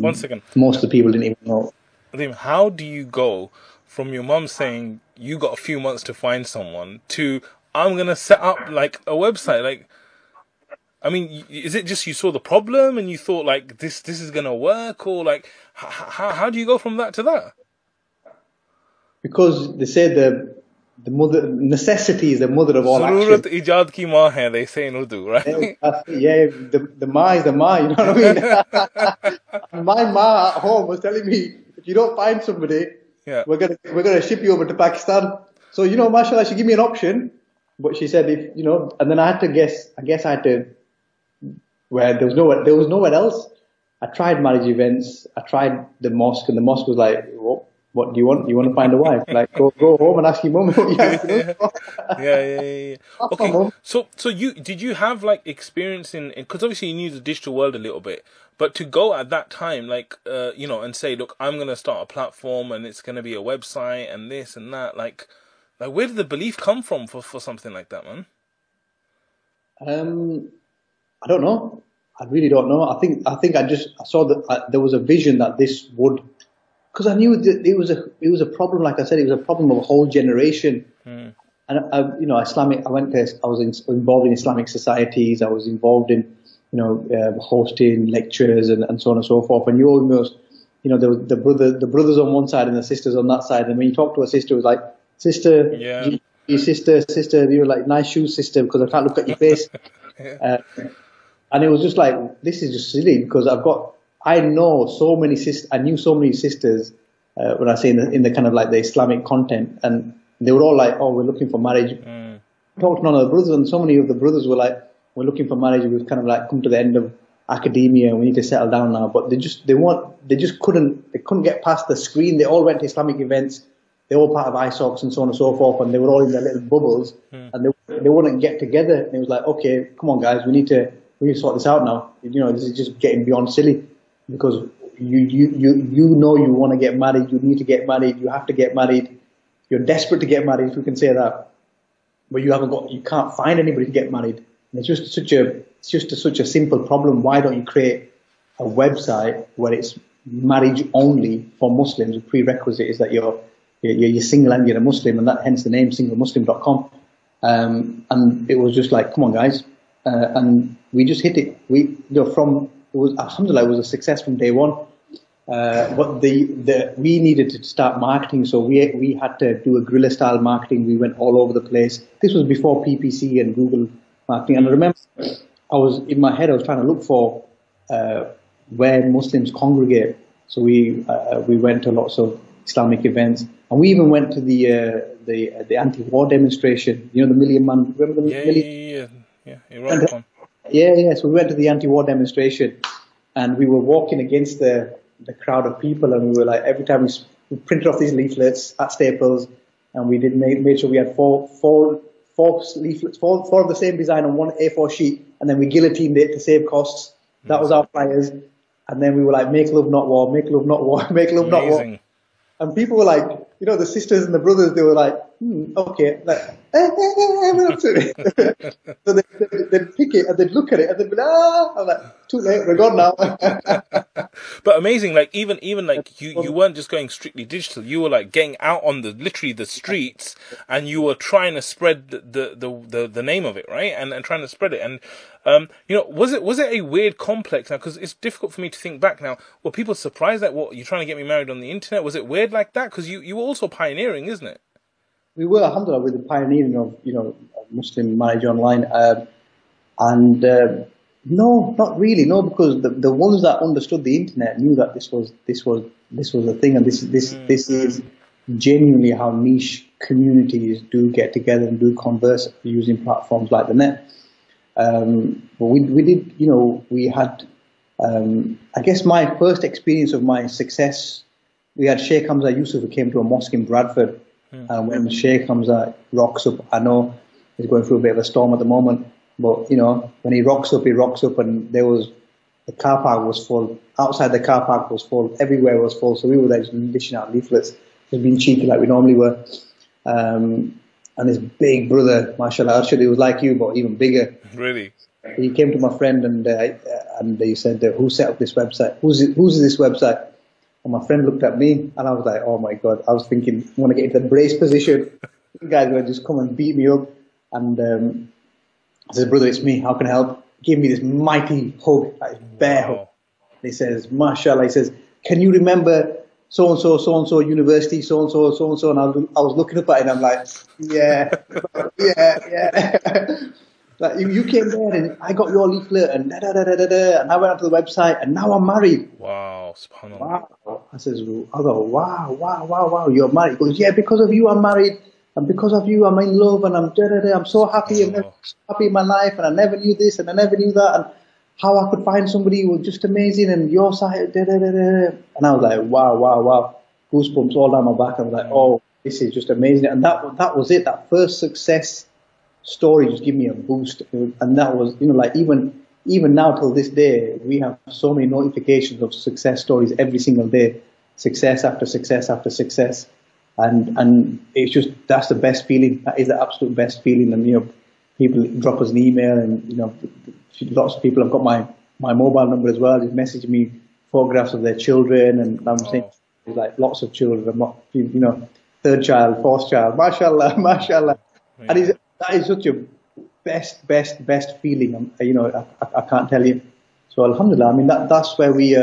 1 second. Most of the people didn't even know. Adeem, how do you go from your mum saying you got a few months to find someone to I'm going to set up like a website? Like, I mean, is it just you saw the problem and you thought like this is going to work, or like how do you go from that to that? Because they say the necessity is the mother of all action. Sururat ijad ki maa hai, they say in Urdu, right? Yeah, the ma is the ma, you know what I mean? My ma at home was telling me, if you don't find somebody, we're gonna ship you over to Pakistan. So, you know, mashallah, she gave me an option, but she said, if you know, and then I had to guess. I guess I had to. Where there was nowhere else. I tried marriage events. I tried the mosque, and the mosque was like, what do you want? You want to find a wife? Like, go home and ask your mum. Yeah. Okay. So did you have like experience in, because obviously you knew the digital world a little bit, but to go at that time, like, you know, and say, look, I'm going to start a platform and it's going to be a website and this and that, like where did the belief come from for something like that, man? I don't know. I really don't know. I think I saw that there was a vision that this would, because I knew that it was a problem. Like I said, it was a problem of a whole generation. And you know, I was involved in Islamic societies. I was involved in, you know, hosting lectures and so on and so forth. And you almost, you know, the brothers on one side and the sisters on that side. And when you talk to a sister, it was like, sister, your sister, you were like, nice shoes, sister, because I can't look at your face. And it was just like, this is just silly, because I knew so many sisters, when I say in the kind of like the Islamic content, and they were all like, oh, we're looking for marriage. I talked to none of the brothers, and so many of the brothers were like, we're looking for marriage. We've kind of like come to the end of academia and we need to settle down now. But they couldn't get past the screen. They all went to Islamic events. They were all part of ISOCs and so on and so forth, and they were all in their little bubbles, and they wouldn't get together. And it was like, okay, come on guys, we need to sort this out now. You know, this is just getting beyond silly, because you know you want to get married, you need to get married, you have to get married, you're desperate to get married, if we can say that, but you can't find anybody to get married. And it's just such a simple problem. Why don't you create a website where it's marriage only for Muslims? The prerequisite is that you're single and you're a Muslim, and that hence the name singlemuslim.com. And it was just like, come on guys, and we just hit it. Alhamdulillah, it was a success from day one. But we needed to start marketing, so we had to do a guerrilla style marketing. We went all over the place. This was before PPC and Google marketing. And I remember I was trying to look for where Muslims congregate. So we went to lots of Islamic events, and we even went to the anti-war demonstration. You know, the Million Man. Remember the Million? Yeah. Iraq one. Yeah. So we went to the anti-war demonstration, and we were walking against the crowd of people, and we were like, every time we printed off these leaflets at Staples, and we made sure we had four leaflets, four of the same design on one A4 sheet, and then we guillotined it to save costs. That was our flyers. And then we were like, make love, not war, make love, not war, make love, not war. Amazing. And people were like, you know, the sisters and the brothers, they were like, okay, like, we're up to it. So they'd pick it and they'd look at it and they'd be like, I'm like, too late, we're gone now. But amazing, like even like you weren't just going strictly digital. You were like getting out on literally the streets, and you were trying to spread the name of it, right? And trying to spread it. And you know, was it a weird complex now? Because it's difficult for me to think back now. Were people surprised that what you're trying to get me married on the internet? Was it weird like that? Because you were also pioneering, isn't it? We were, alhamdulillah, with the pioneering of, you know, Muslim marriage online. No, not really. No, because the ones that understood the internet knew that this was a thing, and this is genuinely how niche communities do get together and do converse using platforms like the net. But we did, you know, we had, I guess my first experience of my success, we had Sheikh Hamza Yusuf who came to a mosque in Bradford. When Sheikh Hamza rocks up, I know he's going through a bit of a storm at the moment, but you know, when he rocks up, and the car park was full, outside the car park was full, everywhere was full, so we were there just dishing out leaflets, just being cheeky like we normally were. And this big brother, masha'allah, Arshad, he was like you, but even bigger. Really? He came to my friend and he said, who set up this website? Who's this website? And my friend looked at me, and I was like, oh my God. I was thinking, I want to get into the brace position. You guys are going to just come and beat me up. And I said, brother, it's me. How can I help? Give me this mighty hug, like bear hug. He says, mashallah. He says, can you remember so-and-so university, so-and-so. And I was looking up at it, and I'm like, yeah. Like, you came there and I got your leaflet and da-da-da-da-da, and I went onto the website and now I'm married. Wow, subhanAllah. Wow. I go, wow, you're married. He goes, yeah, because of you I'm married, and because of you I'm in love, and I'm da-da-da, I'm so happy, I'm so happy in my life, and I never knew this and I never knew that, and how I could find somebody who was just amazing, and your side, da-da-da-da. And I was like, wow. Goosebumps all down my back. I was like, oh, this is just amazing. And that was it. That first success story just gave me a boost, and that was, you know, like even now till this day, we have so many notifications of success stories every single day, success after success after success, and it's just, that's the best feeling. That is the absolute best feeling. And you know, people drop us an email, and you know, lots of people have got my mobile number as well. They message me photographs of their children, and I'm saying, like, lots of children. I'm not, you know, third child, fourth child, mashallah. Yeah. And that is such a best feeling. You know, I can't tell you. So alhamdulillah, I mean, that's where we,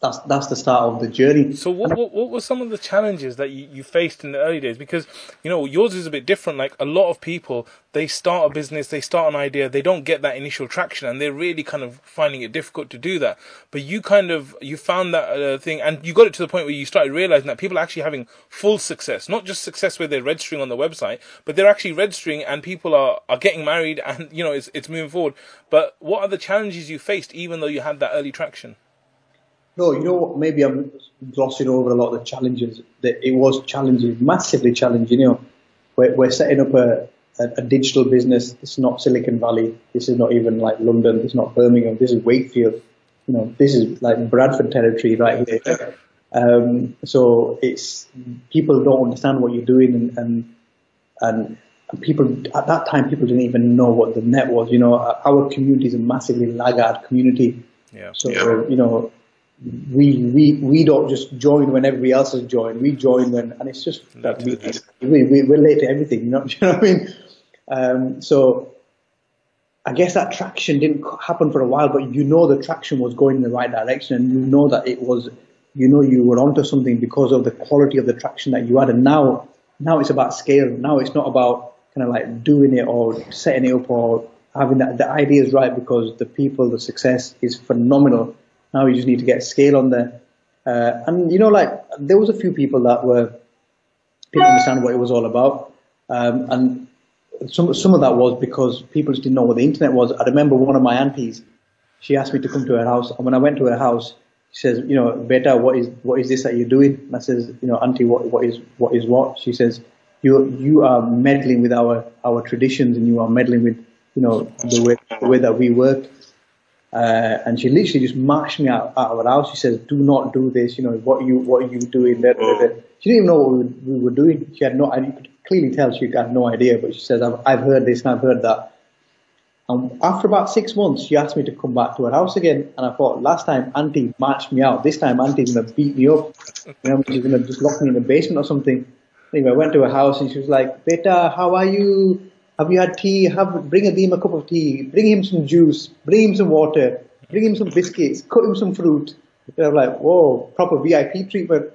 that's the start of the journey. So what were some of the challenges that you faced in the early days? Because, you know, yours is a bit different. Like, a lot of people, they start a business, they start an idea, they don't get that initial traction, and they're really kind of finding it difficult to do that. But you found that thing, and you got it to the point where you started realizing that people are actually having full success, not just success where they're registering on the website, but they're actually registering and people are getting married, and, you know, it's moving forward. But what are the challenges you faced, even though you had that early traction? No, you know what, maybe I'm glossing over a lot of the challenges. That it was challenging, massively challenging. You know, we're setting up a digital business. This is not Silicon Valley. This is not even like London. This is not Birmingham. This is Wakefield. You know, this is like Bradford territory right here. So it's, people don't understand what you're doing, and people at that time, people didn't even know what the net was. You know, our community is a massively laggard community. Yeah. So you know, we don't just join when everybody else has joined. We join when, and it's just that we're late to everything. You know what I mean? So I guess that traction didn't happen for a while, but you know the traction was going in the right direction, and you know that it was, you know, you were onto something because of the quality of the traction that you had. And now it's about scale. Now it's not about kind of like doing it or setting it up or having that. The idea is right because the people, the success is phenomenal. Now you just need to get scale on there. And, you know, like, there was a few people that didn't understand what it was all about. And some of that was because people just didn't know what the internet was. I remember one of my aunties, she asked me to come to her house. And when I went to her house, she says, you know, Beta, what is this that you're doing? And I says, you know, auntie, what is what? She says, you are meddling with our traditions, and you are meddling with, you know, the way that we work. And she literally just marched me out of her house. She says, "Do not do this. What are you doing?" Da, da, da, da. She didn't even know what we were doing. She had no. You could clearly tell she had no idea. But she says, "I've heard this and I've heard that." And after about 6 months, she asked me to come back to her house again. And I thought, last time Auntie marched me out. This time Auntie's gonna beat me up. She's gonna just lock me in the basement or something. Anyway, I went to her house and she was like, "Beta, how are you? Have you had tea? Bring Adeem a cup of tea. Bring him some juice. Bring him some water. Bring him some biscuits. Cut him some fruit." And I'm like, "Whoa, proper VIP treatment."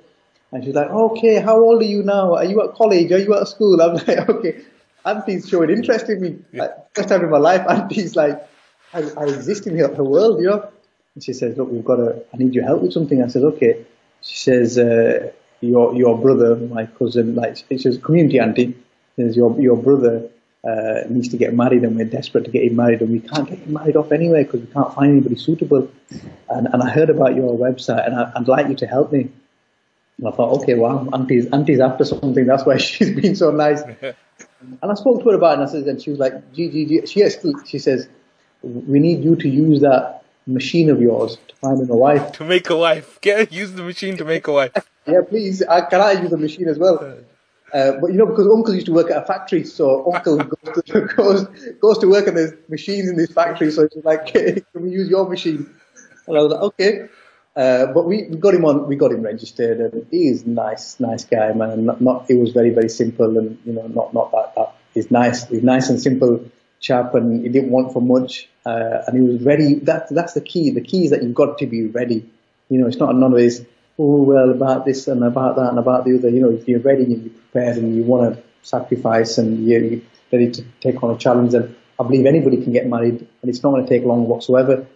And she's like, "Okay, how old are you now? Are you at college? Are you at school?" I'm like, "Okay." Auntie's showing interest in me. First time in my life, Auntie's like, I exist in her world, And she says, "Look, I need your help with something." I said, "Okay." She says, your brother, my cousin, she's a community auntie, says, your brother needs to get married and we're desperate to get him married and we can't get him married off anyway because we can't find anybody suitable. And I heard about your website and I'd like you to help me. And I thought, okay, wow, auntie's after something. That's why she's been so nice. And I spoke to her about it and she was like, she says, "We need you to use that machine of yours to find him a wife." To make a wife. Use the machine to make a wife. Yeah, please. Can I use the machine as well? But because Uncle used to work at a factory, so Uncle goes to work and there's machines in this factory. So she's like, "Hey, can we use your machine?" And I was like, "Okay." But we got him registered, and he is nice guy, man. It was very, very simple, and not that. He's nice and simple chap, and he didn't want for much, and he was ready. That's the key. The key is that you've got to be ready. It's not none of this. "Oh, well, about this and about that and about the other." If you're ready and you're prepared and you want to sacrifice and you're ready to take on a challenge, then I believe anybody can get married, and it's not going to take long whatsoever.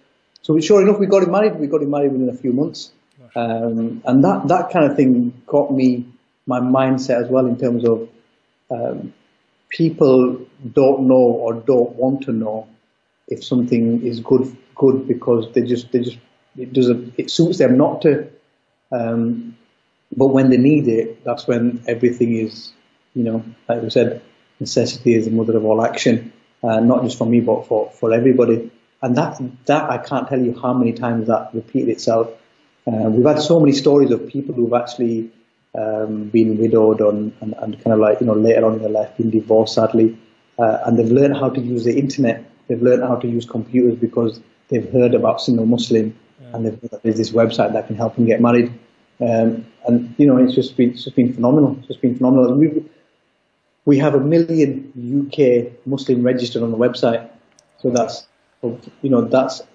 So sure enough, we got him married. We got him married within a few months, and that kind of thing got me my mindset as well in terms of people don't know or don't want to know if something is good because it suits them not to. But when they need it, that's when everything is, like we said, necessity is the mother of all action, not just for me, but for everybody. And that I can't tell you how many times that repeated itself. We've had so many stories of people who've actually been widowed and kind of later on in their life been divorced, sadly, and they've learned how to use the internet. They've learned how to use computers because they've heard about Single Muslim, and they've heard that there's this website that can help them get married. And it's just been phenomenal. It's just been phenomenal. We have 1 million UK Muslim registered on the website, so that's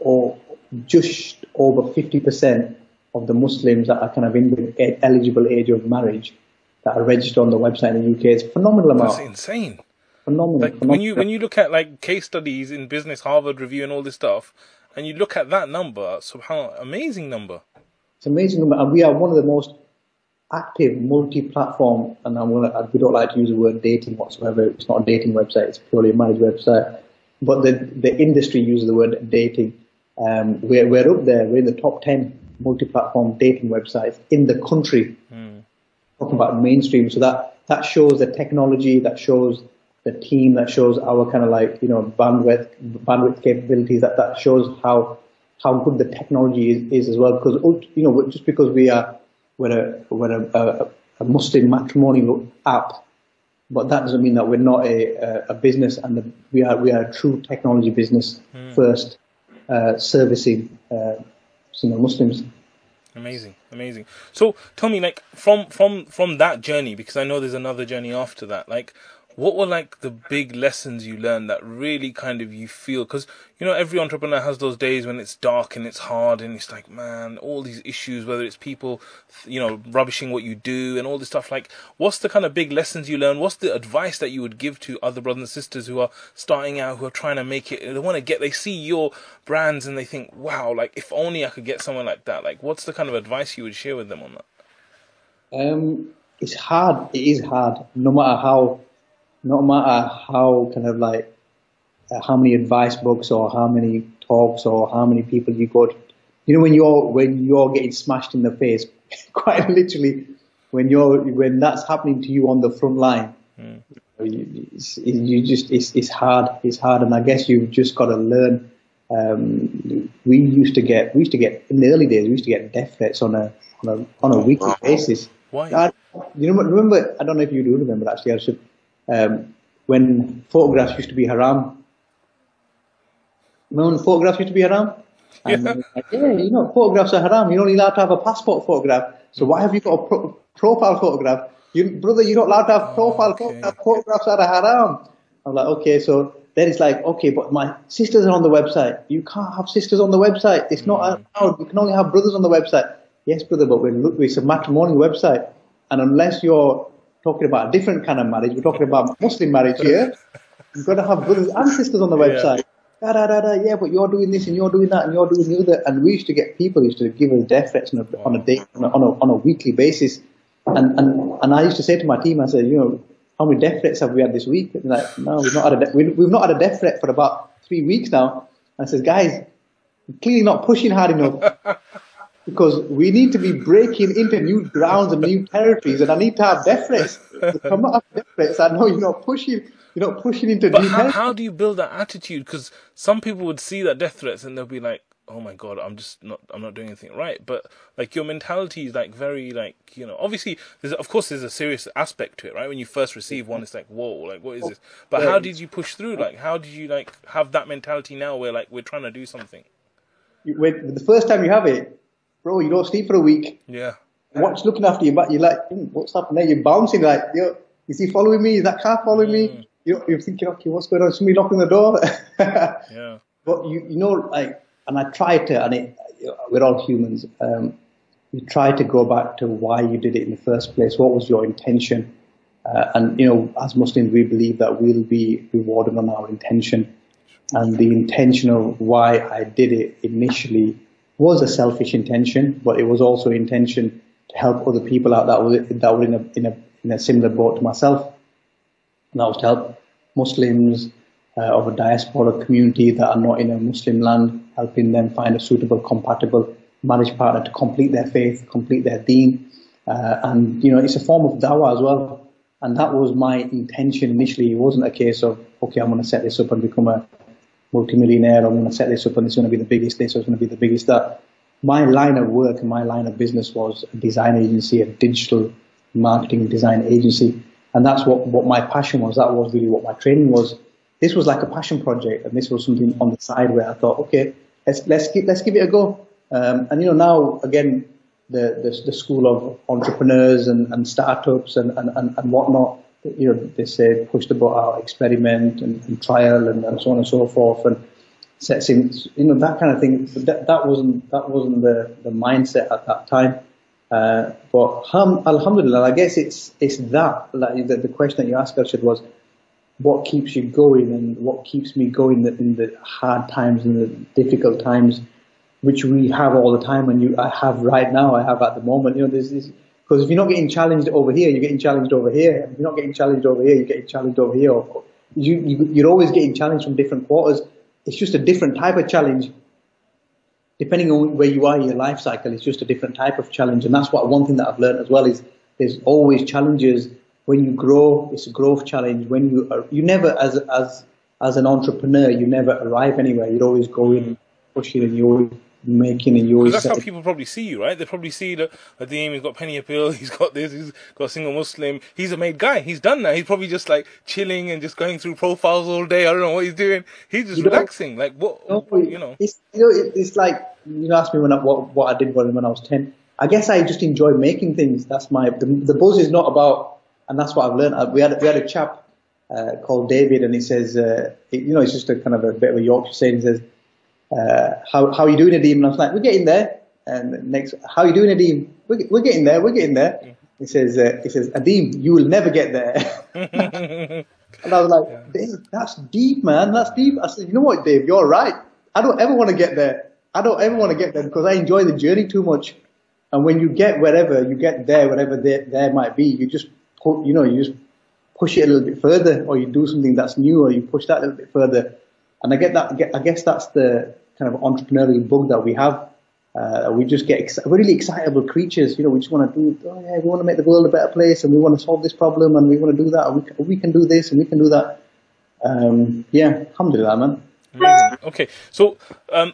all, just over 50% of the Muslims that are kind of in the eligible age of marriage that are registered on the website in the UK. It's a phenomenal amount. That's insane. Phenomenal. When you look at case studies in business, Harvard Review and all this stuff, and you look at that number, subhanAllah, amazing number. It's an amazing number, and we are one of the most active multi-platform, and we don't like to use the word dating whatsoever. It's not a dating website, it's purely a marriage website. But the industry uses the word dating. We're up there. We're in the top 10 multi-platform dating websites in the country. Talking about mainstream, so that shows the technology, that shows the team, that shows our kind of bandwidth capabilities. That shows how good the technology is as well. Because just because we're a Muslim matrimonial app, but that doesn't mean that we're not a business, and we are a true technology business first, servicing Single Muslims. Amazing. So tell me, from that journey, because I know there's another journey after that. What were the big lessons you learned that really kind of you feel? Because every entrepreneur has those days when it's dark and it's hard and it's like, man, all these issues, whether it's people, rubbishing what you do and all this stuff. What's the kind of big lessons you learn? What's the advice that you would give to other brothers and sisters who are starting out, who are trying to make it? They see your brands and they think, wow, if only I could get someone like that. What's the kind of advice you would share with them on that? It's hard. It is hard. No matter how kind of how many advice books or how many talks or how many people you go to, when you're getting smashed in the face, quite literally, when that's happening to you on the front line, it's hard, and I guess you've just got to learn we used to get in the early days, we used to get death threats on a weekly basis. Why? You remember? I don't know if you do remember actually. I should. When photographs used to be haram. Remember when photographs used to be haram? And like, yeah, photographs are haram. You're only allowed to have a passport photograph. So why have you got a profile photograph? Brother, you're not allowed to have profile photograph. Photographs are haram. I'm like, okay, so then it's like, okay, but my sisters are on the website. You can't have sisters on the website. It's not allowed. You can only have brothers on the website. Yes, brother, but it's a matrimonial website. And unless you're talking about a different kind of marriage, we're talking about Muslim marriage here, you've got to have brothers and sisters on the website. Yeah, but you're doing this and you're doing that and you're doing the other. And we used to get people used to give us death threats on a weekly basis. And I used to say to my team, I said, how many death threats have we had this week? And like, no, we've not had a death threat for about 3 weeks now. And I said, guys, you're clearly not pushing hard enough. Because we need to be breaking into new grounds and new territories, and I need to have death threats. If I'm not having death threats, I know you're not pushing into new territories. How do you build that attitude? Because some people would see that death threats and they'll be like, "Oh my God, I'm not doing anything right." But like your mentality is like very like obviously there's a serious aspect to it, right? When you first receive one, it's like, whoa, like what is this? But how did you push through? Like how did you like have that mentality now where like we're trying to do something? When the first time you have it. Bro, you don't sleep for a week. Yeah. Watch looking after your back. You're like, what's happening there? You're bouncing like, is he following me? Is that car following me? You're thinking, okay, what's going on? Somebody knocking the door. Yeah. But and I try to, and we're all humans. You try to go back to why you did it in the first place. What was your intention? And as Muslims, we believe that we'll be rewarded on our intention. And the intention of why I did it initially was a selfish intention, but it was also an intention to help other people out that were in a similar boat to myself. And that was to help Muslims of a diaspora community that are not in a Muslim land, helping them find a suitable, compatible marriage partner to complete their faith, complete their deen. And it's a form of dawah as well. And that was my intention initially. It wasn't a case of, okay, I'm going to set this up and become a multimillionaire, I'm going to set this up and it's going to be the biggest this, or it's going to be the biggest that. My line of work and my line of business was a design agency, a digital marketing design agency. And that's what my passion was. That was really what my training was. This was like a passion project, and this was something on the side where I thought, okay, let's give it a go. And now again, the school of entrepreneurs and startups and whatnot, they say push the boat out, experiment and trial and so on and so forth, and sets in, that kind of thing. That wasn't the mindset at that time. But alhamdulillah, I guess it's that, like the question that you asked, Arshad, was what keeps you going and what keeps me going in the hard times and the difficult times, which we have all the time, and I have right now, I have at the moment. There's this, because if you're not getting challenged over here, you're getting challenged over here. If you're not getting challenged over here, you're getting challenged over here. You're always getting challenged from different quarters. It's just a different type of challenge. Depending on where you are in your life cycle, it's just a different type of challenge. And that's one thing that I've learned as well is there's always challenges. When you grow, it's a growth challenge. When you never, as an entrepreneur, you never arrive anywhere. You're always going, pushing, and you're always making, and you always. That's how people probably see you, right? They probably see that Adeem, he's got penny appeal, he's got this, he's got a single Muslim, he's a made guy, he's done that. He's probably just like chilling and just going through profiles all day. I don't know what he's doing. He's just relaxing. Like what, It's like asked me what I did when I was 10. I guess I just enjoy making things. That's the buzz is not about, and that's what I've learned. We had a chap called David, and he says, it's just a kind of a bit of a Yorkshire saying. He says, how are you doing, Adeem? And I was like, we're getting there. And next, how are you doing, Adeem? We're getting there. We're getting there. Yeah. He says, Adeem, you will never get there. And I was like, Dave, that's deep, man. That's deep. I said, you know what, Dave, you're right. I don't ever want to get there. I don't ever want to get there because I enjoy the journey too much. And when you get wherever, you get there, whatever there might be, you just push it a little bit further, or you do something that's new, or you push that a little bit further. And I guess that's the kind of entrepreneurial bug that we have. We just we're really excitable creatures. We just want to do, we want to make the world a better place, and we want to solve this problem, and we want to do that, and we can do this, and we can do that. Alhamdulillah, man. Amazing. Okay, so I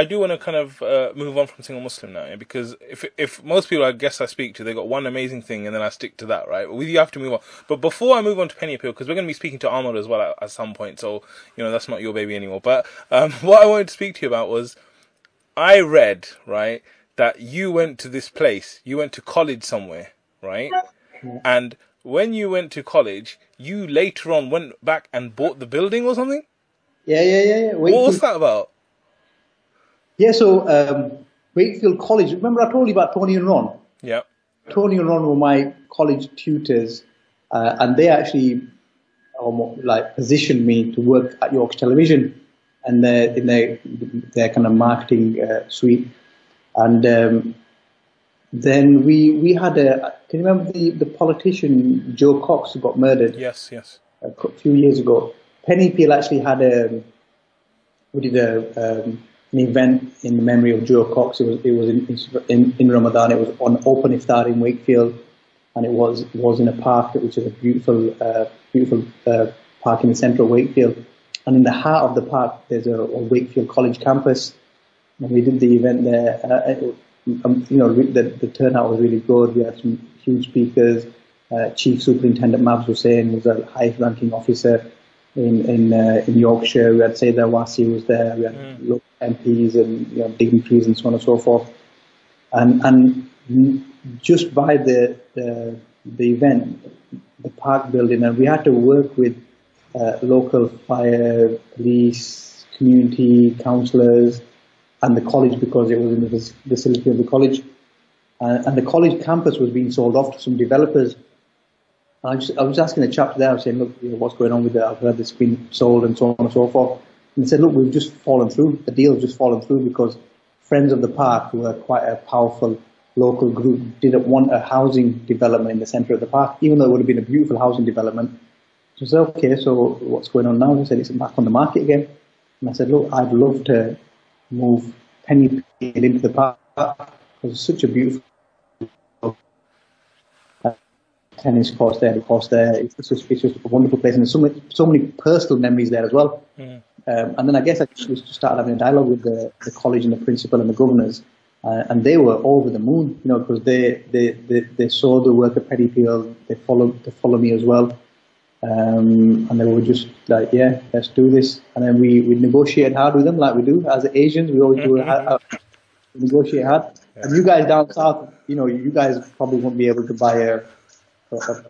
do want to kind of move on from single Muslim now, yeah? Because if most people I guess I speak to, they got one amazing thing and then I stick to that, right? But with you, I have to move on. But before I move on to Penny Appeal, because we're going to be speaking to Ahmad as well at some point, so that's not your baby anymore. But what I wanted to speak to you about was I read, right, that you went to this place, you went to college somewhere, right, and when you went to college, you later on went back and bought the building or something? Yeah. What was that about? Yeah, so Wakefield College. Remember I told you about Tony and Ron? Yeah. Tony and Ron were my college tutors, and they actually positioned me to work at Yorkshire Television, and in their kind of marketing suite. And then we had can you remember the politician Joe Cox who got murdered? Yes. A few years ago. Penny Peel actually had an event in the memory of Joe Cox. It was in Ramadan. It was on open iftar in Wakefield, and it was in a park, which is a beautiful park in the centre of Wakefield. And in the heart of the park, there's a Wakefield College campus, and we did the event there. The turnout was really good. We had some huge speakers. Chief Superintendent Mabs Hussain was the highest ranking officer in Yorkshire. We had Sayyida Wasi was there. We had local MPs and dignitaries and so on and so forth. And just by the event, the park building, and we had to work with local fire, police, community councillors, and the college because it was in the vicinity of the college. And the college campus was being sold off to some developers. I was asking the chap there, I was saying, look, what's going on with it? I've heard it's been sold and so on and so forth. And he said, look, we've just fallen through. The deal's just fallen through because Friends of the Park, who are quite a powerful local group, didn't want a housing development in the centre of the park, even though it would have been a beautiful housing development. So I said, okay, so what's going on now? He said, it's back on the market again. And I said, look, I'd love to move Penny Peel into the park because it's such a beautiful tennis course there, It's just a wonderful place, and there's so many personal memories there as well. And then I guess I just started having a dialogue with the college and the principal and the governors, and they were over the moon, because they saw the work of Penny Peel. They follow me as well, and they were just like, yeah, let's do this. And then we negotiated hard with them, like we do as Asians. We always do negotiate hard. Yeah. And you guys down south, you guys probably won't be able to buy a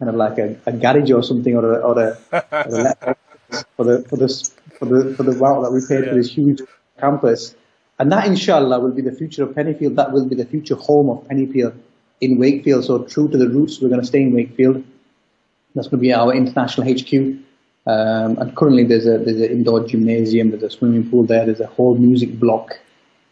kind of like a garage or something, or a laptop for the amount that we paid for this huge campus. And that, inshallah, will be the future of Pennyfield. That will be the future home of Penny Peel in Wakefield. So true to the roots, we're going to stay in Wakefield. That's going to be our international HQ. And currently there's an indoor gymnasium, there's a swimming pool there, there's a whole music block,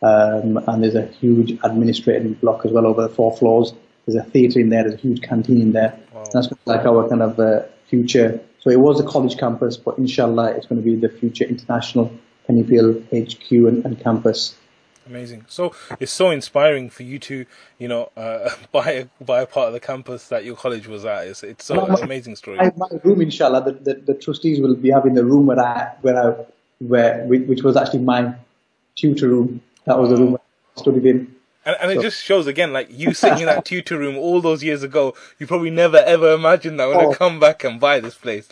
and there's a huge administrative block as well over 4 floors. There's a theatre in there, there's a huge canteen in there. Wow. That's like our kind of future. So it was a college campus, but inshallah it's going to be the future international Penny Peel HQ and campus. Amazing. So it's so inspiring for you to, buy a part of the campus that your college was at. It's an amazing story. My room, inshallah, the trustees will be having the room which was actually my tutor room. That was the room I studied in. And it just shows again, like you sitting in that tutor room all those years ago, you probably never ever imagined that I'm going to come back and buy this place.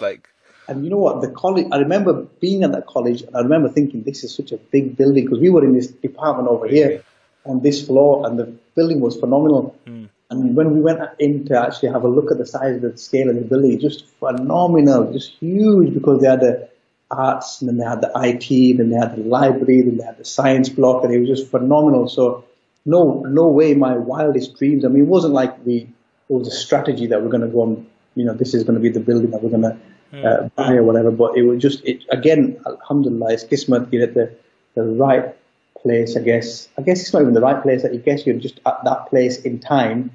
And you know what? The college, I remember being at that college, and I remember thinking, this is such a big building, because we were in this department over here on this floor, and the building was phenomenal. And when we went in to actually have a look at the size of the scale of the building, just phenomenal, just huge, because they had the arts, and then they had the IT, then they had the library, then they had the science block, and it was just phenomenal. So no way my wildest dreams. I mean, it wasn't like it was a strategy that we're going to go on, this is going to be the building that we're going to buy or whatever. But it was just, again, alhamdulillah, it's kismat, you're at the right place, I guess. I guess it's not even the right place. I guess you're just at that place in time,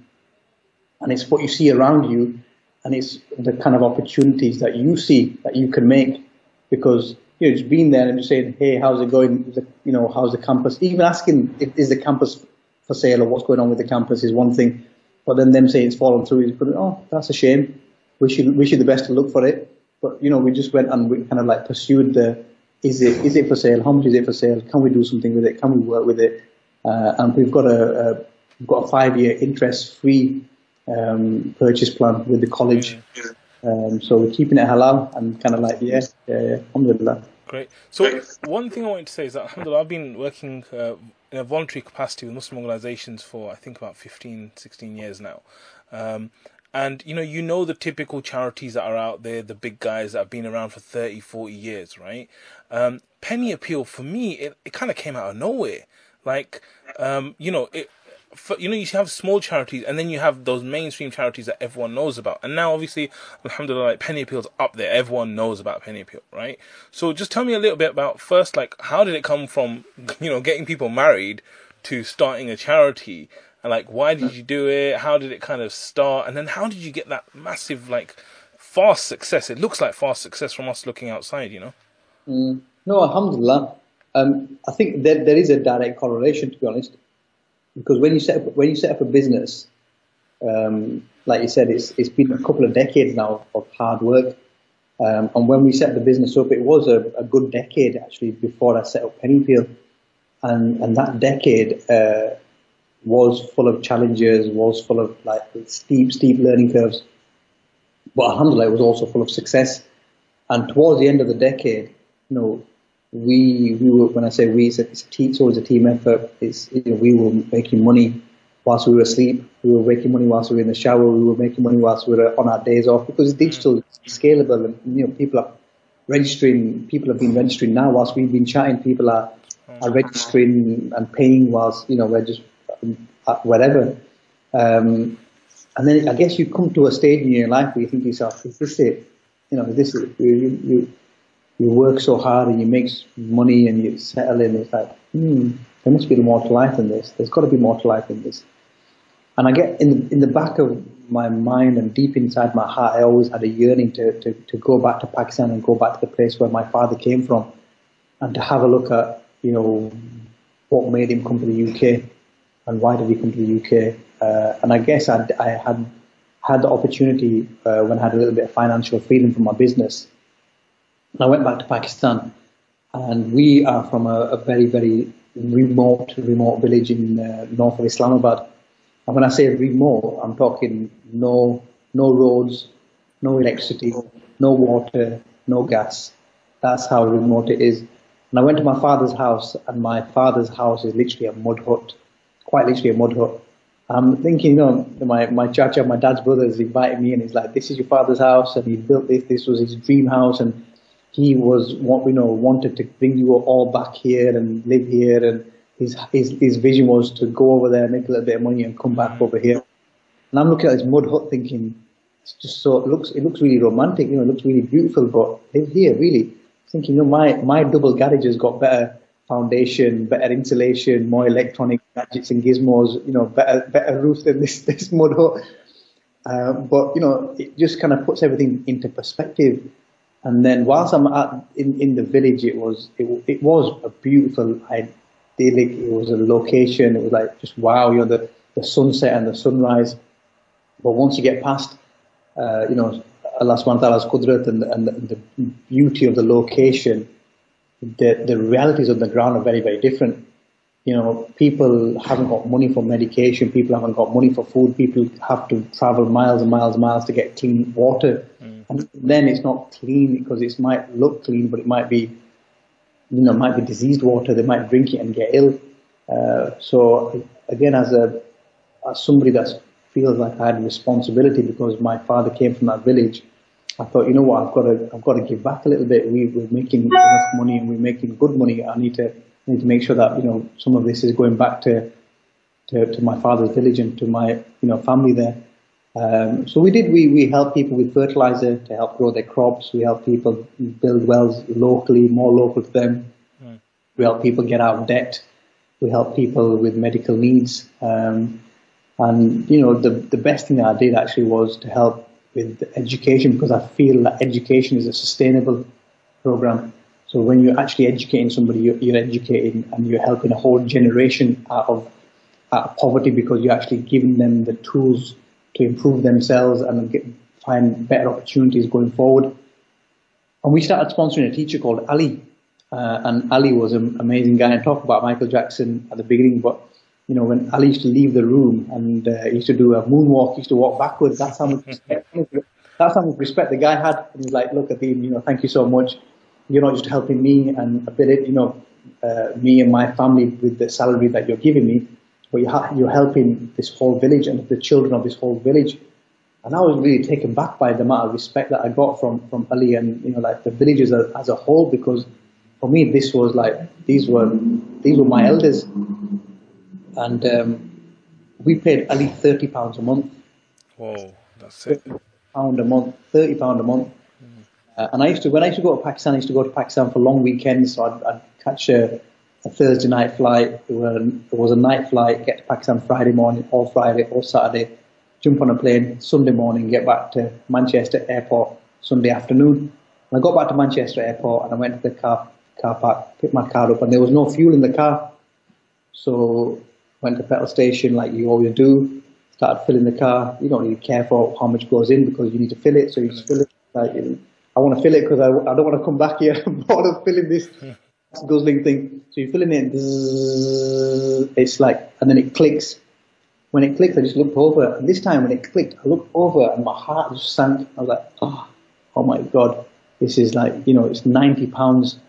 and it's what you see around you, and it's the kind of opportunities that you see that you can make, because just being there and just saying, hey, how's it going? How's the campus? Even asking, is the campus for sale, or what's going on with the campus is one thing, but then them saying it's fallen through, that's a shame. Wish you the best to look for it. But we just went and we kind of like pursued the is it for sale? How much is it for sale? Can we do something with it? Can we work with it? And we've got a 5-year interest-free purchase plan with the college. So we're keeping it halal and kind of like, alhamdulillah. Great. So one thing I wanted to say is that, alhamdulillah, I've been working in a voluntary capacity with Muslim organizations for, I think, about 15, 16 years now. And, you know the typical charities that are out there, the big guys that have been around for 30, 40 years, right? Penny Appeal, for me, it kind of came out of nowhere. Like, you have small charities, and then you have those mainstream charities that everyone knows about. And now, obviously, alhamdulillah, like, Penny Appeal's up there. Everyone knows about Penny Appeal, right? So just tell me a little bit about, first, like, how did it come from, getting people married to starting a charity? And, like, why did you do it? How did it kind of start? And then how did you get that massive, like, fast success? It looks like fast success from us looking outside, No, alhamdulillah. I think there is a direct correlation, to be honest. Because when you set up a business, like you said, it's been a couple of decades now of hard work. And when we set the business up, it was a good decade, actually, before I set up Penny Appeal. And that decade was full of challenges, was full of like steep learning curves. But alhamdulillah, it was also full of success. And towards the end of the decade, we were, when I say we, it's always a team effort. We were making money whilst we were asleep. We were making money whilst we were in the shower. We were making money whilst we were on our days off, because digital is scalable, and people are registering. People have been registering now whilst we've been chatting. People are registering and paying whilst we're just whatever. And then I guess you come to a stage in your life where you think to yourself, is this it? This is you work so hard and you make money and you settle in. It's like, there must be more to life than this. There's got to be more to life than this. And I get in the back of my mind and deep inside my heart, I always had a yearning to go back to Pakistan and go back to the place where my father came from, and to have a look at what made him come to the UK and why did he come to the UK. And I guess I had the opportunity when I had a little bit of financial freedom from my business. I went back to Pakistan, and we are from a very, very remote village in north of Islamabad. And when I say remote, I'm talking no roads, no electricity, no water, no gas. That's how remote it is. And I went to my father's house, and my father's house is literally a mud hut, quite literally a mud hut. I'm thinking, my chacha, my dad's brother, has invited me, and he's like, this is your father's house, and he built this. This was his dream house, and he wanted to bring you all back here and live here, and his vision was to go over there, make a little bit of money, and come back over here. And I'm looking at this mud hut, thinking, it's just so it looks really romantic, it looks really beautiful, but live here, really. Thinking, my double garage has got better foundation, better insulation, more electronic gadgets and gizmos, better roof than this mud hut. But it just kind of puts everything into perspective. And then whilst I'm in the village, it was a beautiful, idyllic. It was a location. It was like just wow, the sunset and the sunrise. But once you get past, Allah subhanahu wa ta'ala's qudrat and the beauty of the location, the realities on the ground are very, very different. People haven't got money for medication. People haven't got money for food. People have to travel miles and miles and miles to get clean water. And then it's not clean because it might look clean, but it might be, diseased water. They might drink it and get ill. So again, as somebody that feels like I had a responsibility because my father came from that village, I thought, I've got to give back a little bit. We're making enough money and we're making good money. I need to make sure that some of this is going back to my father's village and to my family there. So we help people with fertilizer to help grow their crops. We help people build wells locally, more local to them. We help people get out of debt. We help people with medical needs. And the best thing that I did actually was to help with education, because I feel that education is a sustainable program. So when you're actually educating somebody, you're educating and you're helping a whole generation out of poverty, because you're actually giving them the tools to improve themselves and find better opportunities going forward. And we started sponsoring a teacher called Ali. And Ali was an amazing guy. And talk about Michael Jackson at the beginning, but when Ali used to leave the room and he used to do a moonwalk, he used to walk backwards. That's how much respect the guy had. And he's like, look, Adeem, thank you so much. You're not just helping me and me and my family with the salary that you're giving me, but you're helping this whole village and the children of this whole village. And I was really taken back by the amount of respect that I got from Ali and the villagers as a whole, because for me this was these were my elders, and we paid Ali £30 a month. Whoa, that's it. £30 a month, £30 a month. And when I used to go to Pakistan, I used to go to Pakistan for long weekends. So I'd catch a Thursday night flight. It was a night flight, get to Pakistan Friday morning or Friday or Saturday, jump on a plane Sunday morning, get back to Manchester Airport Sunday afternoon. And I got back to Manchester Airport and I went to the car park, picked my car up, and there was no fuel in the car. So went to the petrol station like you always do, started filling the car. You don't really care for how much goes in because you need to fill it, so you just fill it. I want to fill it because I don't want to come back here. I'm bored of filling this guzzling thing. So you fill it in, it's and then it clicks. When it clicked, I just looked over, and this time when it clicked, I looked over and my heart just sank. I was like, oh my God, this is it's £90.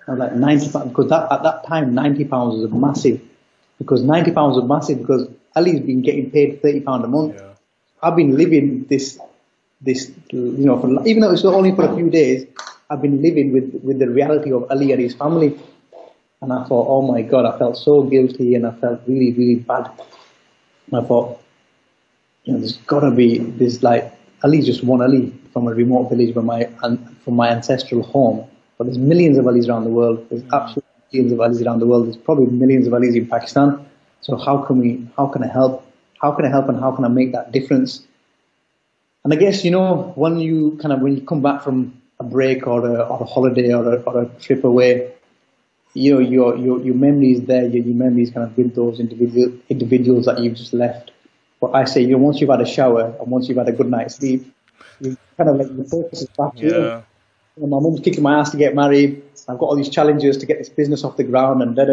I was like, £90, because at that time, £90 was massive. Because £90 was massive because Ali's been getting paid £30 a month. Yeah. I've been living this, even though it's only for a few days, I've been living with the reality of Ali and his family. And I thought, oh my God, I felt so guilty and I felt really, really bad. And I thought, there's got to be Ali's just one Ali from a remote village from my ancestral home. But there's millions of Alis around the world. There's absolutely millions of Alis around the world. There's probably millions of Alis in Pakistan. So how can I help? How can I help and how can I make that difference? And I guess, when you come back from a break or a holiday or a trip away, your memories there, your memories with those individuals that you've just left. But I say, once you've had a shower and once you've had a good night's sleep, you your focus is back to you. My mum's kicking my ass to get married. I've got all these challenges to get this business off the ground and da.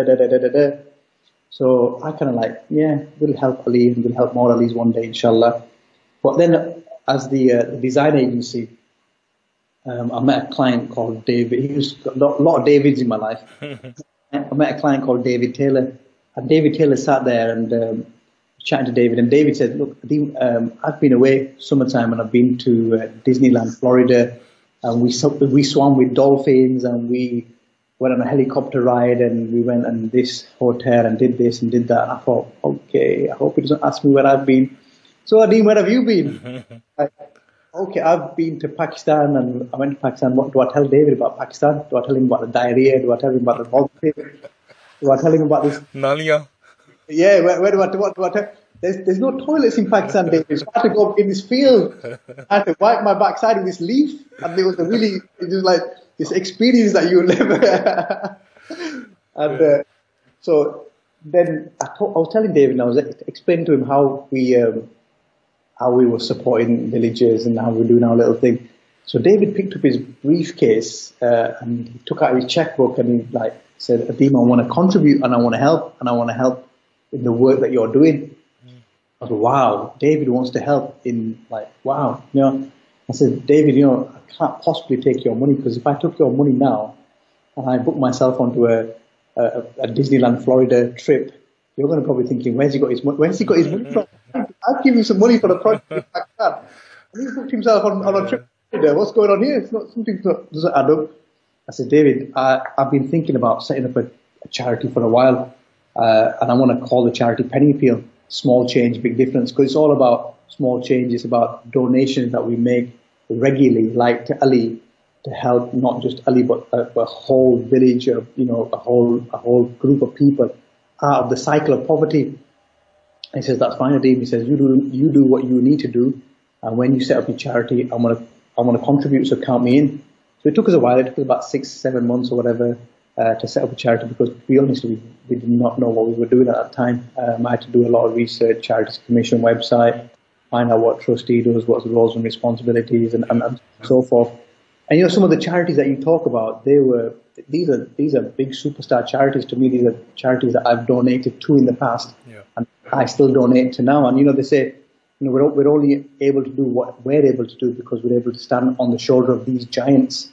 So I we'll help Ali and we'll help more Alis one day, inshallah. But then as the design agency, I met a client called David. He was got a lot of Davids in my life. I met a client called David Taylor. And David Taylor sat there and chatting to David. And David said, look, I've been away summertime and I've been to Disneyland, Florida. And we swam with dolphins and we went on a helicopter ride and we went in this hotel and did this and did that. And I thought, okay, I hope he doesn't ask me where I've been. So Adeem, where have you been? Okay, I've been to Pakistan and I went to Pakistan. What do I tell David about Pakistan? Do I tell him about the diarrhea? Do I tell him about the dolphins? Do I tell him about this? Nalia. Yeah, what do I tell? There's no toilets in Pakistan, David. So I had to go in this field. I had to wipe my backside with this leaf. And it was this experience that you'll never. And so then I was telling David, and I was explaining to him how we were supporting villagers and how we're doing our little thing. So David picked up his briefcase and he took out his checkbook and he said, Adeem, I want to contribute and I want to help and I want to help in the work that you're doing. I was, wow, David wants to help wow. I said, David, I can't possibly take your money because if I took your money now and I booked myself onto a Disneyland, Florida trip, you're going to probably thinking, where's he got his money from? I'll give you some money for the project like that. And he booked himself on a trip. What's going on here? It's not something that doesn't add up. I said, David, I've been thinking about setting up a charity for a while, and I want to call the charity Penny Appeal. Small change, big difference, because it's all about small change. It's about donations that we make regularly, like to Ali, to help not just Ali, but a whole village, a whole group of people out of the cycle of poverty. And he says, that's fine, Adeem. He says, you do what you need to do, and when you set up your charity, I want to contribute, so count me in. So it took us a while. It took us about 6-7 months or whatever to set up a charity, because to be honest, we did not know what we were doing at that time. I had to do a lot of research, Charities Commission website, find out what trustee does, what's the roles and responsibilities, and so forth. And some of the charities that you talk about, they were these are big superstar charities to me. These are charities that I've donated to in the past, and I still donate to now. And they say, we're only able to do what we're able to do because we're able to stand on the shoulder of these giants.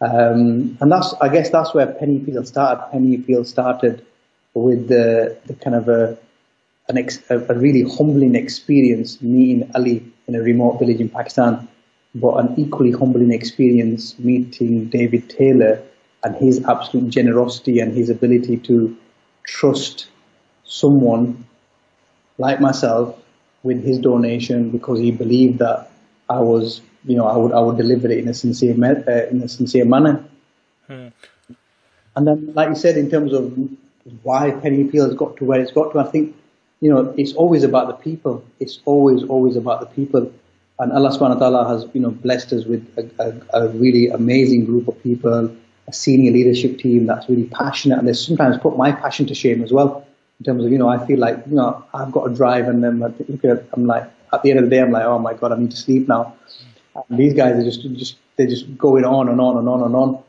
And I guess that's where Penny Peel started. Penny Peel started with the kind of a really humbling experience meeting Ali in a remote village in Pakistan, but an equally humbling experience meeting David Taylor and his absolute generosity and his ability to trust someone like myself with his donation because he believed that I was, I would deliver it in a sincere manner. And then, like you said, in terms of why Penny Peel has got to where it's got to, I think, it's always about the people. It's always about the people. And Allah subhanahu wa ta'ala has, blessed us with a really amazing group of people, a senior leadership team that's really passionate, and they sometimes put my passion to shame as well. In terms of, I feel like, I've got to drive, and then I'm like, at the end of the day, I'm like, oh my God, I need to sleep now. And these guys are they're just going on and on and on and on.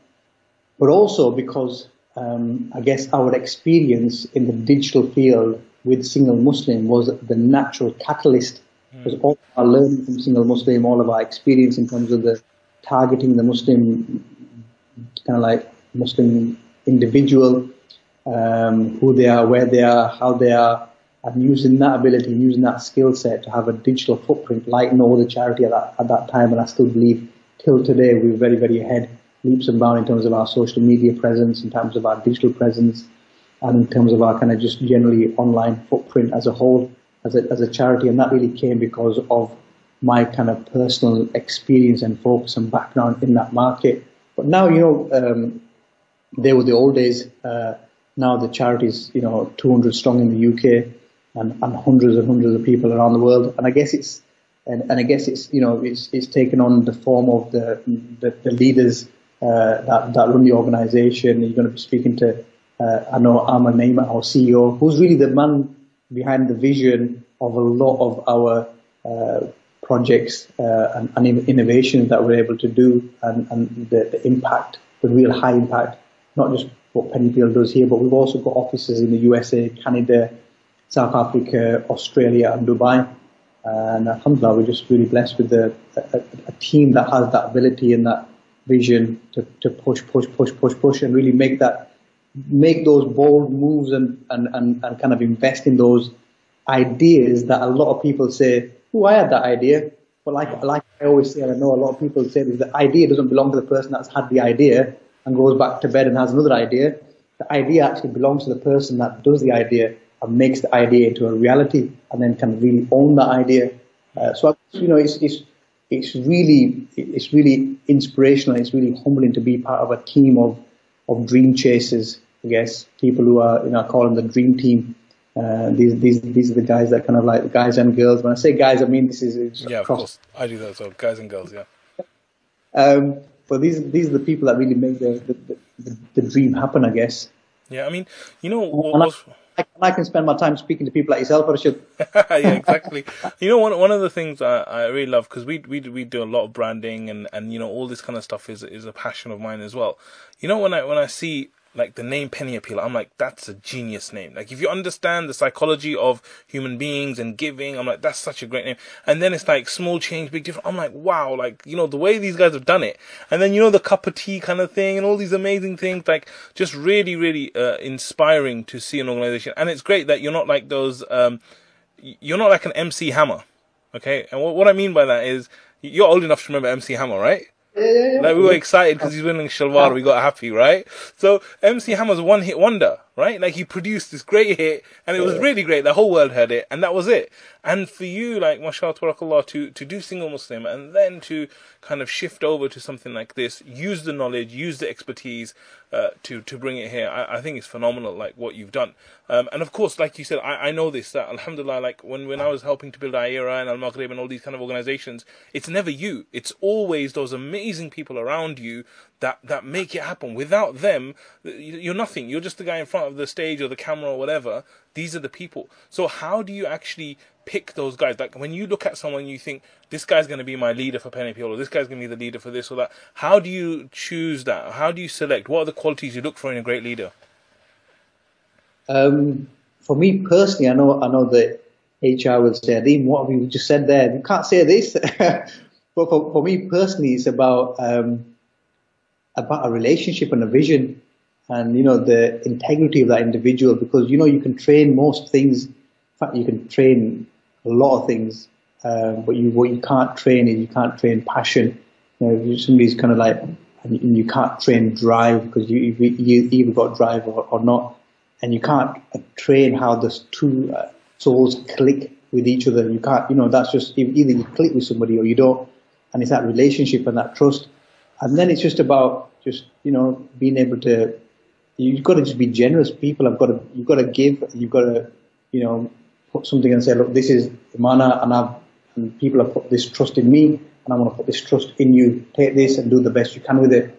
But also because, I guess our experience in the digital field with Single Muslim was the natural catalyst. Because all our learning from Single Muslim, all of our experience in terms of the targeting the Muslim, kind of like Muslim individual, who they are, where they are, how they are, and using that ability, using that skill set to have a digital footprint like no other charity at that time. And I still believe till today we're very, very ahead, leaps and bounds in terms of our social media presence, in terms of our digital presence, and in terms of our kind of just generally online footprint as a whole, as a charity. And that really came because of my kind of personal experience and focus and background in that market. But now, they were the old days. Now the charity's, 200 strong in the UK and hundreds and hundreds of people around the world. And I guess it's taken on the form of the leaders that run the organisation. You're going to be speaking to, I know Ahmad Naima, our CEO, who's really the man behind the vision of a lot of our projects and innovations that we're able to do, and the impact, the real high impact, not just what Penny Peel does here, but we've also got offices in the USA, Canada, South Africa, Australia and Dubai. And alhamdulillah, we're just really blessed with a team that has that ability and that vision to push and really make those bold moves and kind of invest in those ideas that a lot of people say, oh, I had that idea. But like I always say, and I know a lot of people say this, the idea doesn't belong to the person that's had the idea and goes back to bed and has another idea. The idea actually belongs to the person that does the idea and makes the idea into a reality and then can really own that idea. So it's really inspirational. It's really humbling to be part of a team of dream chasers. I guess people who are, I call them the dream team. These are the guys that kind of like the guys and girls. When I say guys, I mean this is of course I do that as well. Guys and girls, yeah. But these are the people that really make the dream happen, I guess. Yeah, I mean, I can spend my time speaking to people like yourself, Arshad. Yeah, exactly. One of the things I really love, because we do a lot of branding and all this kind of stuff is a passion of mine as well. When I see like the name Penny Peel, I'm like, that's a genius name. Like, if you understand the psychology of human beings and giving, I'm like, that's such a great name. And then it's like small change, big difference. I'm like, wow, like, the way these guys have done it. And then, the cup of tea kind of thing and all these amazing things, like, just really, really inspiring to see an organization. And it's great that you're not like those, you're not like an MC Hammer. Okay. And what I mean by that is, you're old enough to remember MC Hammer, right? Yeah. Like, we were excited because he's winning Shalwar, we got happy, right? So MC Hammer's a one-hit wonder, right? Like, he produced this great hit, and it was really great. The whole world heard it, and that was it. And for you, like, mashallah, tabarakallah, to do Single Muslim, and then to kind of shift over to something like this, use the knowledge, use the expertise, to bring it here, I think it's phenomenal, like, what you've done. And of course, like you said, I know this, that alhamdulillah, like, when I was helping to build Aira and Al-Maghrib and all these kind of organizations, it's never you. It's always those amazing people around you that make it happen. Without them, you're nothing. You're just the guy in front of the stage or the camera or whatever. These are the people. So how do you actually pick those guys? Like when you look at someone, you think this guy's going to be my leader for Pen or this guy's going to be the leader for this or that. How do you choose that? How do you select? What are the qualities you look for in a great leader? For me personally, I know that HR will say, Adeem, what have you just said there? You can't say this. But for me personally, it's about a relationship and a vision, and the integrity of that individual. Because you can train most things. In fact, you can train a lot of things, but what you can't train is you can't train passion. If somebody's kind of like, and you can't train drive, because you either got drive or not, and you can't train how the two souls click with each other. You can't, that's just either you click with somebody or you don't, and it's that relationship and that trust. And then it's just about being able to. You've got to just be generous. You've got to give. You've got to put something and say, look, this is Imana, and people have put this trust in me, and I want to put this trust in you. Take this and do the best you can with it.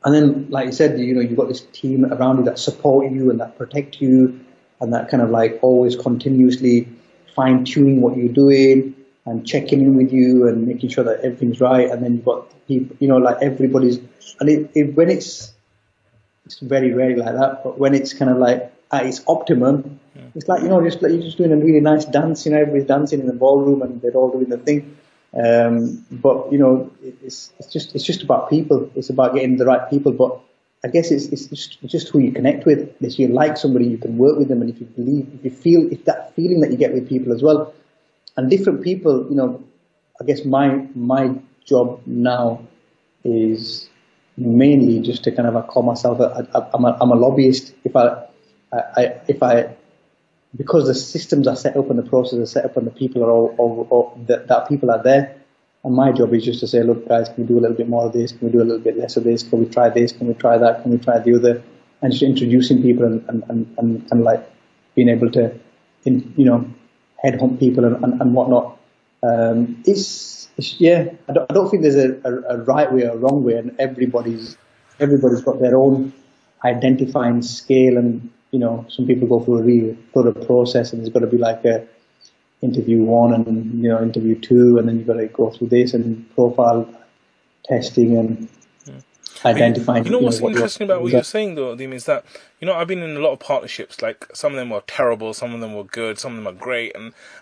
And then, like you said, you've got this team around you that support you and that protect you, and that kind of like always continuously fine tuning what you're doing and checking in with you and making sure that everything's right. And then you've got people, like everybody's, and when it's very rarely like that, but when it's kind of like at its optimum, it's like, you're just doing a really nice dance, everybody's dancing in the ballroom and they're all doing the thing. But it's just about people. It's about getting the right people. But I guess it's just who you connect with. If you like somebody, you can work with them, and if that feeling that you get with people as well, and different people, I guess my job now is mainly just to kind of call myself I'm a lobbyist. If I because the systems are set up and the process is set up and the people are all that people are there, and my job is just to say, look guys, can we do a little bit more of this? Can we do a little bit less of this? Can we try this? Can we try that? Can we try the other? And just introducing people and like being able to headhunt people and whatnot. Yeah, I don't think there's a right way or a wrong way, and everybody's got their own identifying scale, and some people go through a really thorough process, and there's got to be like a interview 1 and interview 2, and then you've got to go through this and profile testing and identifying. What's interesting about what you're saying though, Adeem, is that I've been in a lot of partnerships. Like some of them were terrible, some of them were good, some of them are great,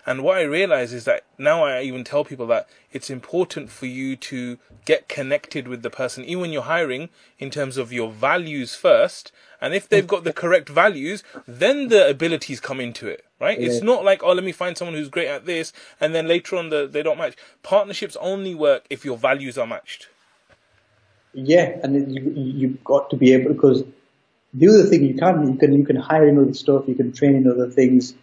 and what I realize is that now I even tell people that it's important for you to get connected with the person, even when you're hiring, in terms of your values first. And if they've got the correct values, then the abilities come into it, right? Yeah. It's not like, let me find someone who's great at this, and then later on they don't match. Partnerships only work if your values are matched. Yeah, and you've got to be able, because the other thing you can hire in other stuff, you can train in other things,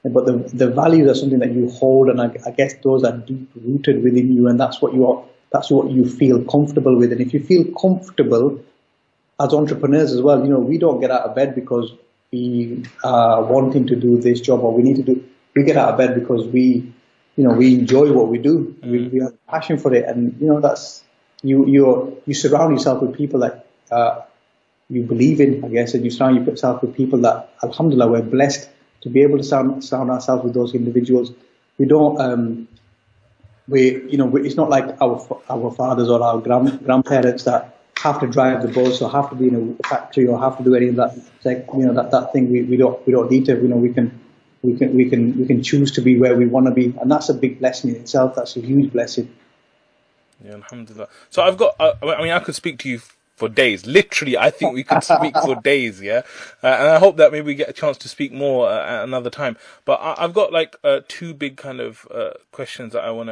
but the values are something that you hold, and I guess those are deep rooted within you, and that's what you feel comfortable with. And if you feel comfortable as entrepreneurs as well, we don't get out of bed because we are wanting to do this job or we need to do. We get out of bed because we enjoy what we do. We have a passion for it, and that's. You surround yourself with people that you believe in, I guess, and you surround yourself with people that, alhamdulillah, we're blessed to be able to surround ourselves with those individuals. We don't, it's not like our fathers or our grandparents that have to drive the bus or have to be in a factory or have to do any of that. That thing we don't need to. We can choose to be where we want to be, and that's a big blessing in itself. That's a huge blessing. Yeah, alhamdulillah. So I've got, I could speak to you for days. Literally, I think we could speak for days, yeah? And I hope that maybe we get a chance to speak more at another time. But I've got like 2 big kind of questions that I want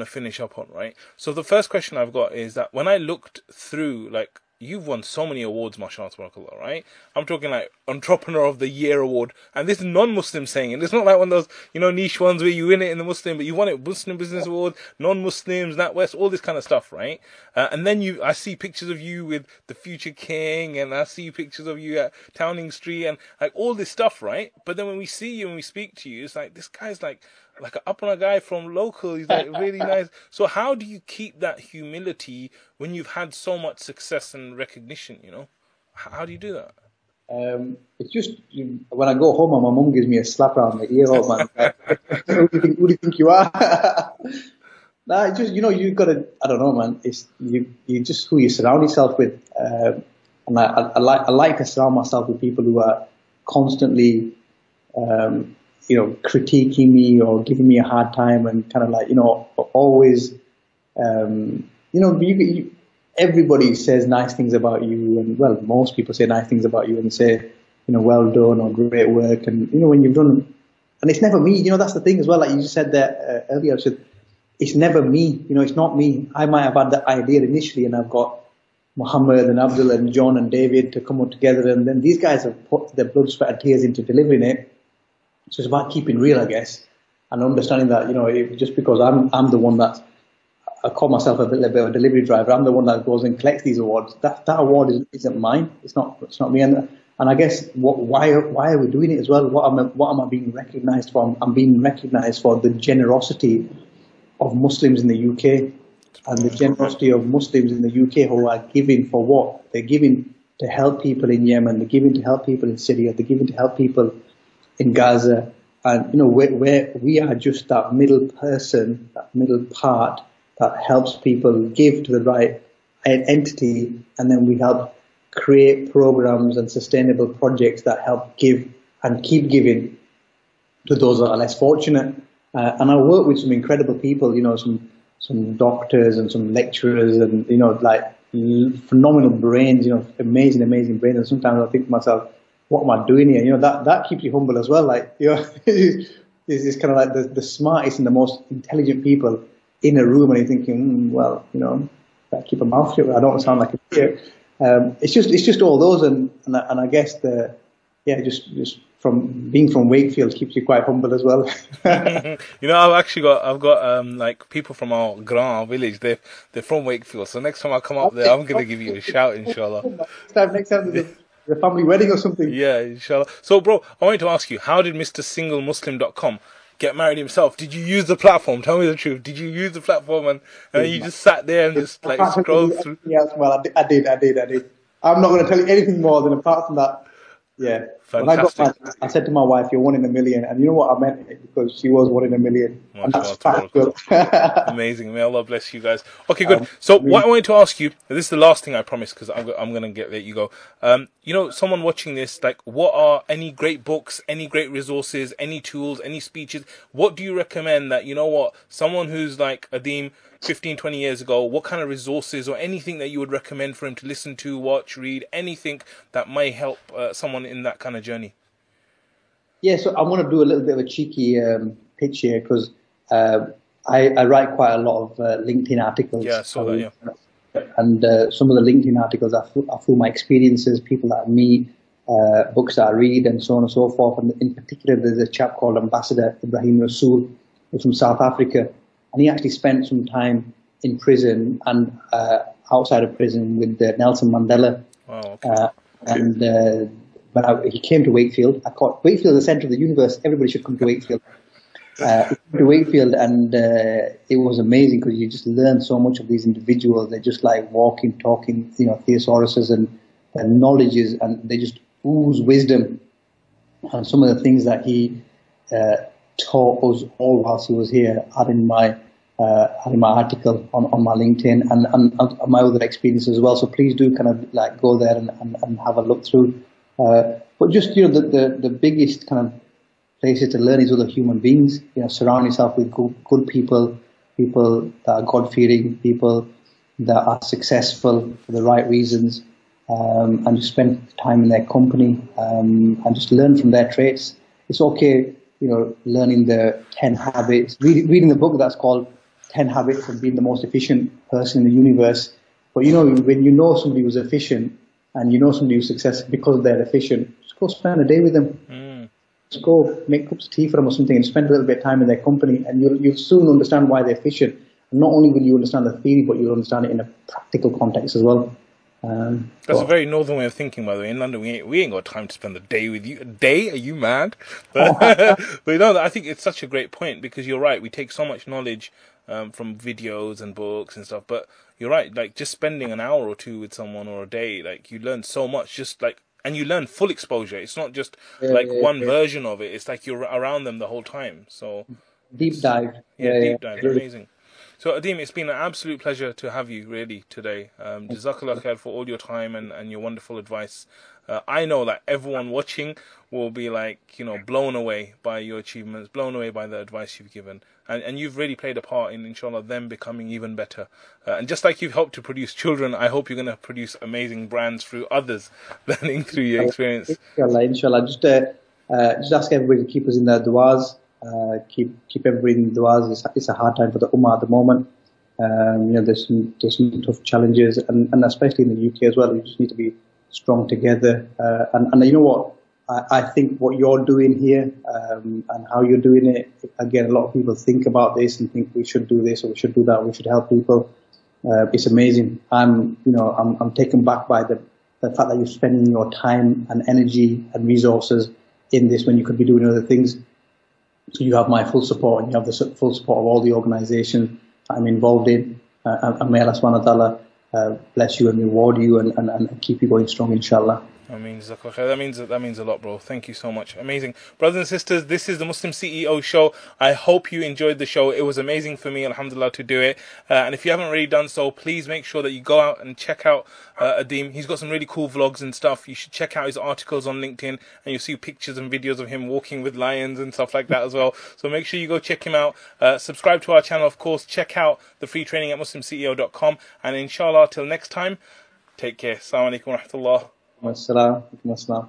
to finish up on, right? So the first question I've got is that when I looked through, like, you've won so many awards, mashallah, tabarakallah, right? I'm talking like Entrepreneur of the Year award, and this is non-Muslim saying it. It's not like one of those, niche ones where you win it in the Muslim, but you won it Muslim Business Award, non-Muslims, NatWest, all this kind of stuff, right? And then I see pictures of you with the Future King, and I see pictures of you at Towning Street, and like all this stuff, right? But then when we see you and we speak to you, it's like, this guy's like like an up on a guy from local. He's like really nice. So how do you keep that humility when you've had so much success and recognition? You know, how do you do that? It's just when I go home, and my mum gives me a slap around the ear. Oh man, who do you think you are? Nah, it's just you gotta. I don't know, man. It's you just who you surround yourself with. And I like to surround myself with people who are constantly, critiquing me or giving me a hard time, and kind of like always, everybody says nice things about you, and well, most people say nice things about you and say, well done or great work, and when you've done, and it's never me. That's the thing as well. Like you just said that earlier. I said it's never me. It's not me. I might have had that idea initially, and I've got Mohammed and Abdul and John and David to come up together, and then these guys have put their blood, sweat, and tears into delivering it. So it's about keeping real, I guess, and understanding that just because I'm the one that I call myself a bit of a delivery driver, I'm the one that goes and collects these awards. That award isn't mine. It's not me. And I guess why are we doing it as well? What am I being recognised for? I'm being recognised for the generosity of Muslims in the UK. And the generosity of Muslims in the UK who are giving for what? They're giving to help people in Yemen, they're giving to help people in Syria, they're giving to help people in Gaza. And, where we are just that middle person, that middle part that helps people give to the right entity, and then we help create programs and sustainable projects that help give and keep giving to those that are less fortunate. And I work with some incredible people, some doctors and some lecturers and, phenomenal brains, amazing brains. And sometimes I think to myself, what am I doing here? That keeps you humble as well. Like, it's kind of like the smartest and the most intelligent people in a room, and you're thinking, better keep a mouth shut. I don't sound like a idiot. It's just all those, and I guess just from being from Wakefield keeps you quite humble as well. I've got like people from our our village. They're from Wakefield. So next time I come up there, I'm gonna give you a shout, inshallah. Next time there's a family wedding or something. Yeah, inshallah. So, bro, I wanted to ask you, how did MrSingleMuslim.com get married himself? Did you use the platform? Tell me the truth. Did you use the platform and you just sat there and just like scrolled through? Yes, well, I did. I'm not going to tell you anything more than apart from that. Yeah. Fantastic. When I said to my wife, "You're one in a million," and you know what I meant it because she was one in a million. And that's factual. Amazing. May Allah bless you guys. Okay, good. So what I wanted to ask you, this is the last thing I promise because I'm going to let you go. Someone watching this, like, what are any great books, any great resources, any tools, any speeches? What do you recommend that, someone who's like Adeem 15, 20 years ago, what kind of resources or anything that you would recommend for him to listen to, watch, read, anything that may help someone in that kind of journey? Yeah, so I want to do a little bit of a cheeky pitch here because I write quite a lot of LinkedIn articles. Yeah, I saw that, yeah. And some of the LinkedIn articles are full my experiences, people that I meet, books that I read, and so on and so forth. And in particular, there's a chap called Ambassador Ibrahim Rasool, who's from South Africa. And he actually spent some time in prison and outside of prison with Nelson Mandela. Wow, okay. But he came to Wakefield. I call Wakefield the centre of the universe. Everybody should come to Wakefield. He came to Wakefield, and it was amazing because you just learn so much of these individuals. They're just like walking, talking, thesauruses, and their knowledges, and they just ooze wisdom. And some of the things that he taught us all whilst he was here are in my article on my LinkedIn and my other experiences as well. So please do kind of like go there and have a look through. But just the biggest kind of places to learn is other human beings. Surround yourself with good people that are God-fearing, people that are successful for the right reasons, and just spend time in their company and just learn from their traits. It's okay, learning the 10 habits, reading the book that's called 10 Habits of Being the Most Efficient Person in the Universe. But when you know somebody who's efficient and you know somebody who's successful because they're efficient, just go spend a day with them. Just go make cups of tea for them or something and spend a little bit of time in their company, and you'll soon understand why they're efficient. And not only will you understand the theory, but you'll understand it in a practical context as well. That's a very northern way of thinking, by the way. In London, we ain't got time to spend the day with you. A day? Are you mad? But, but no, I think it's such a great point, because you're right. We take so much knowledge from videos and books and stuff. But you're right. Like, just spending an hour or two with someone, or a day, like, you learn so much. Just like, and you learn full exposure. It's not just like one version of it. It's like you're around them the whole time. So deep dive. Deep dive. Amazing. So, Adeem, it's been an absolute pleasure to have you, really, today. Jazakallah khair for all your time and your wonderful advice. I know that everyone watching will be, like, blown away by your achievements, blown away by the advice you've given. And you've really played a part in, inshallah, them becoming even better. And just like you've helped to produce children, I hope you're going to produce amazing brands through others, learning through your experience. Inshallah. Just ask everybody to keep us in their du'as. Keep everybody in du'as. It's a hard time for the ummah at the moment. There's some tough challenges, and especially in the UK as well. We just need to be strong together. And you know what? I think what you're doing here and how you're doing it. Again, a lot of people think about this and think we should do this or we should do that. We should help people. It's amazing. I'm taken back by the fact that you're spending your time and energy and resources in this when you could be doing other things. So you have my full support, and you have the full support of all the organisations I'm involved in. And may Allah subhanahu wa ta'ala bless you and reward you and keep you going strong, inshallah. I mean, that means a lot, bro. Thank you so much. Amazing. Brothers and sisters, this is the Muslim CEO show. I hope you enjoyed the show. It was amazing for me, alhamdulillah, to do it. And if you haven't already done so, please make sure that you go out and check out Adeem. He's got some really cool vlogs and stuff. You should check out his articles on LinkedIn, and you'll see pictures and videos of him walking with lions and stuff like that as well. So make sure you go check him out. Subscribe to our channel, of course. Check out the free training at muslimceo.com. And inshallah, till next time, take care. Assalamu alaikum wa rahmatullah. Wassalam.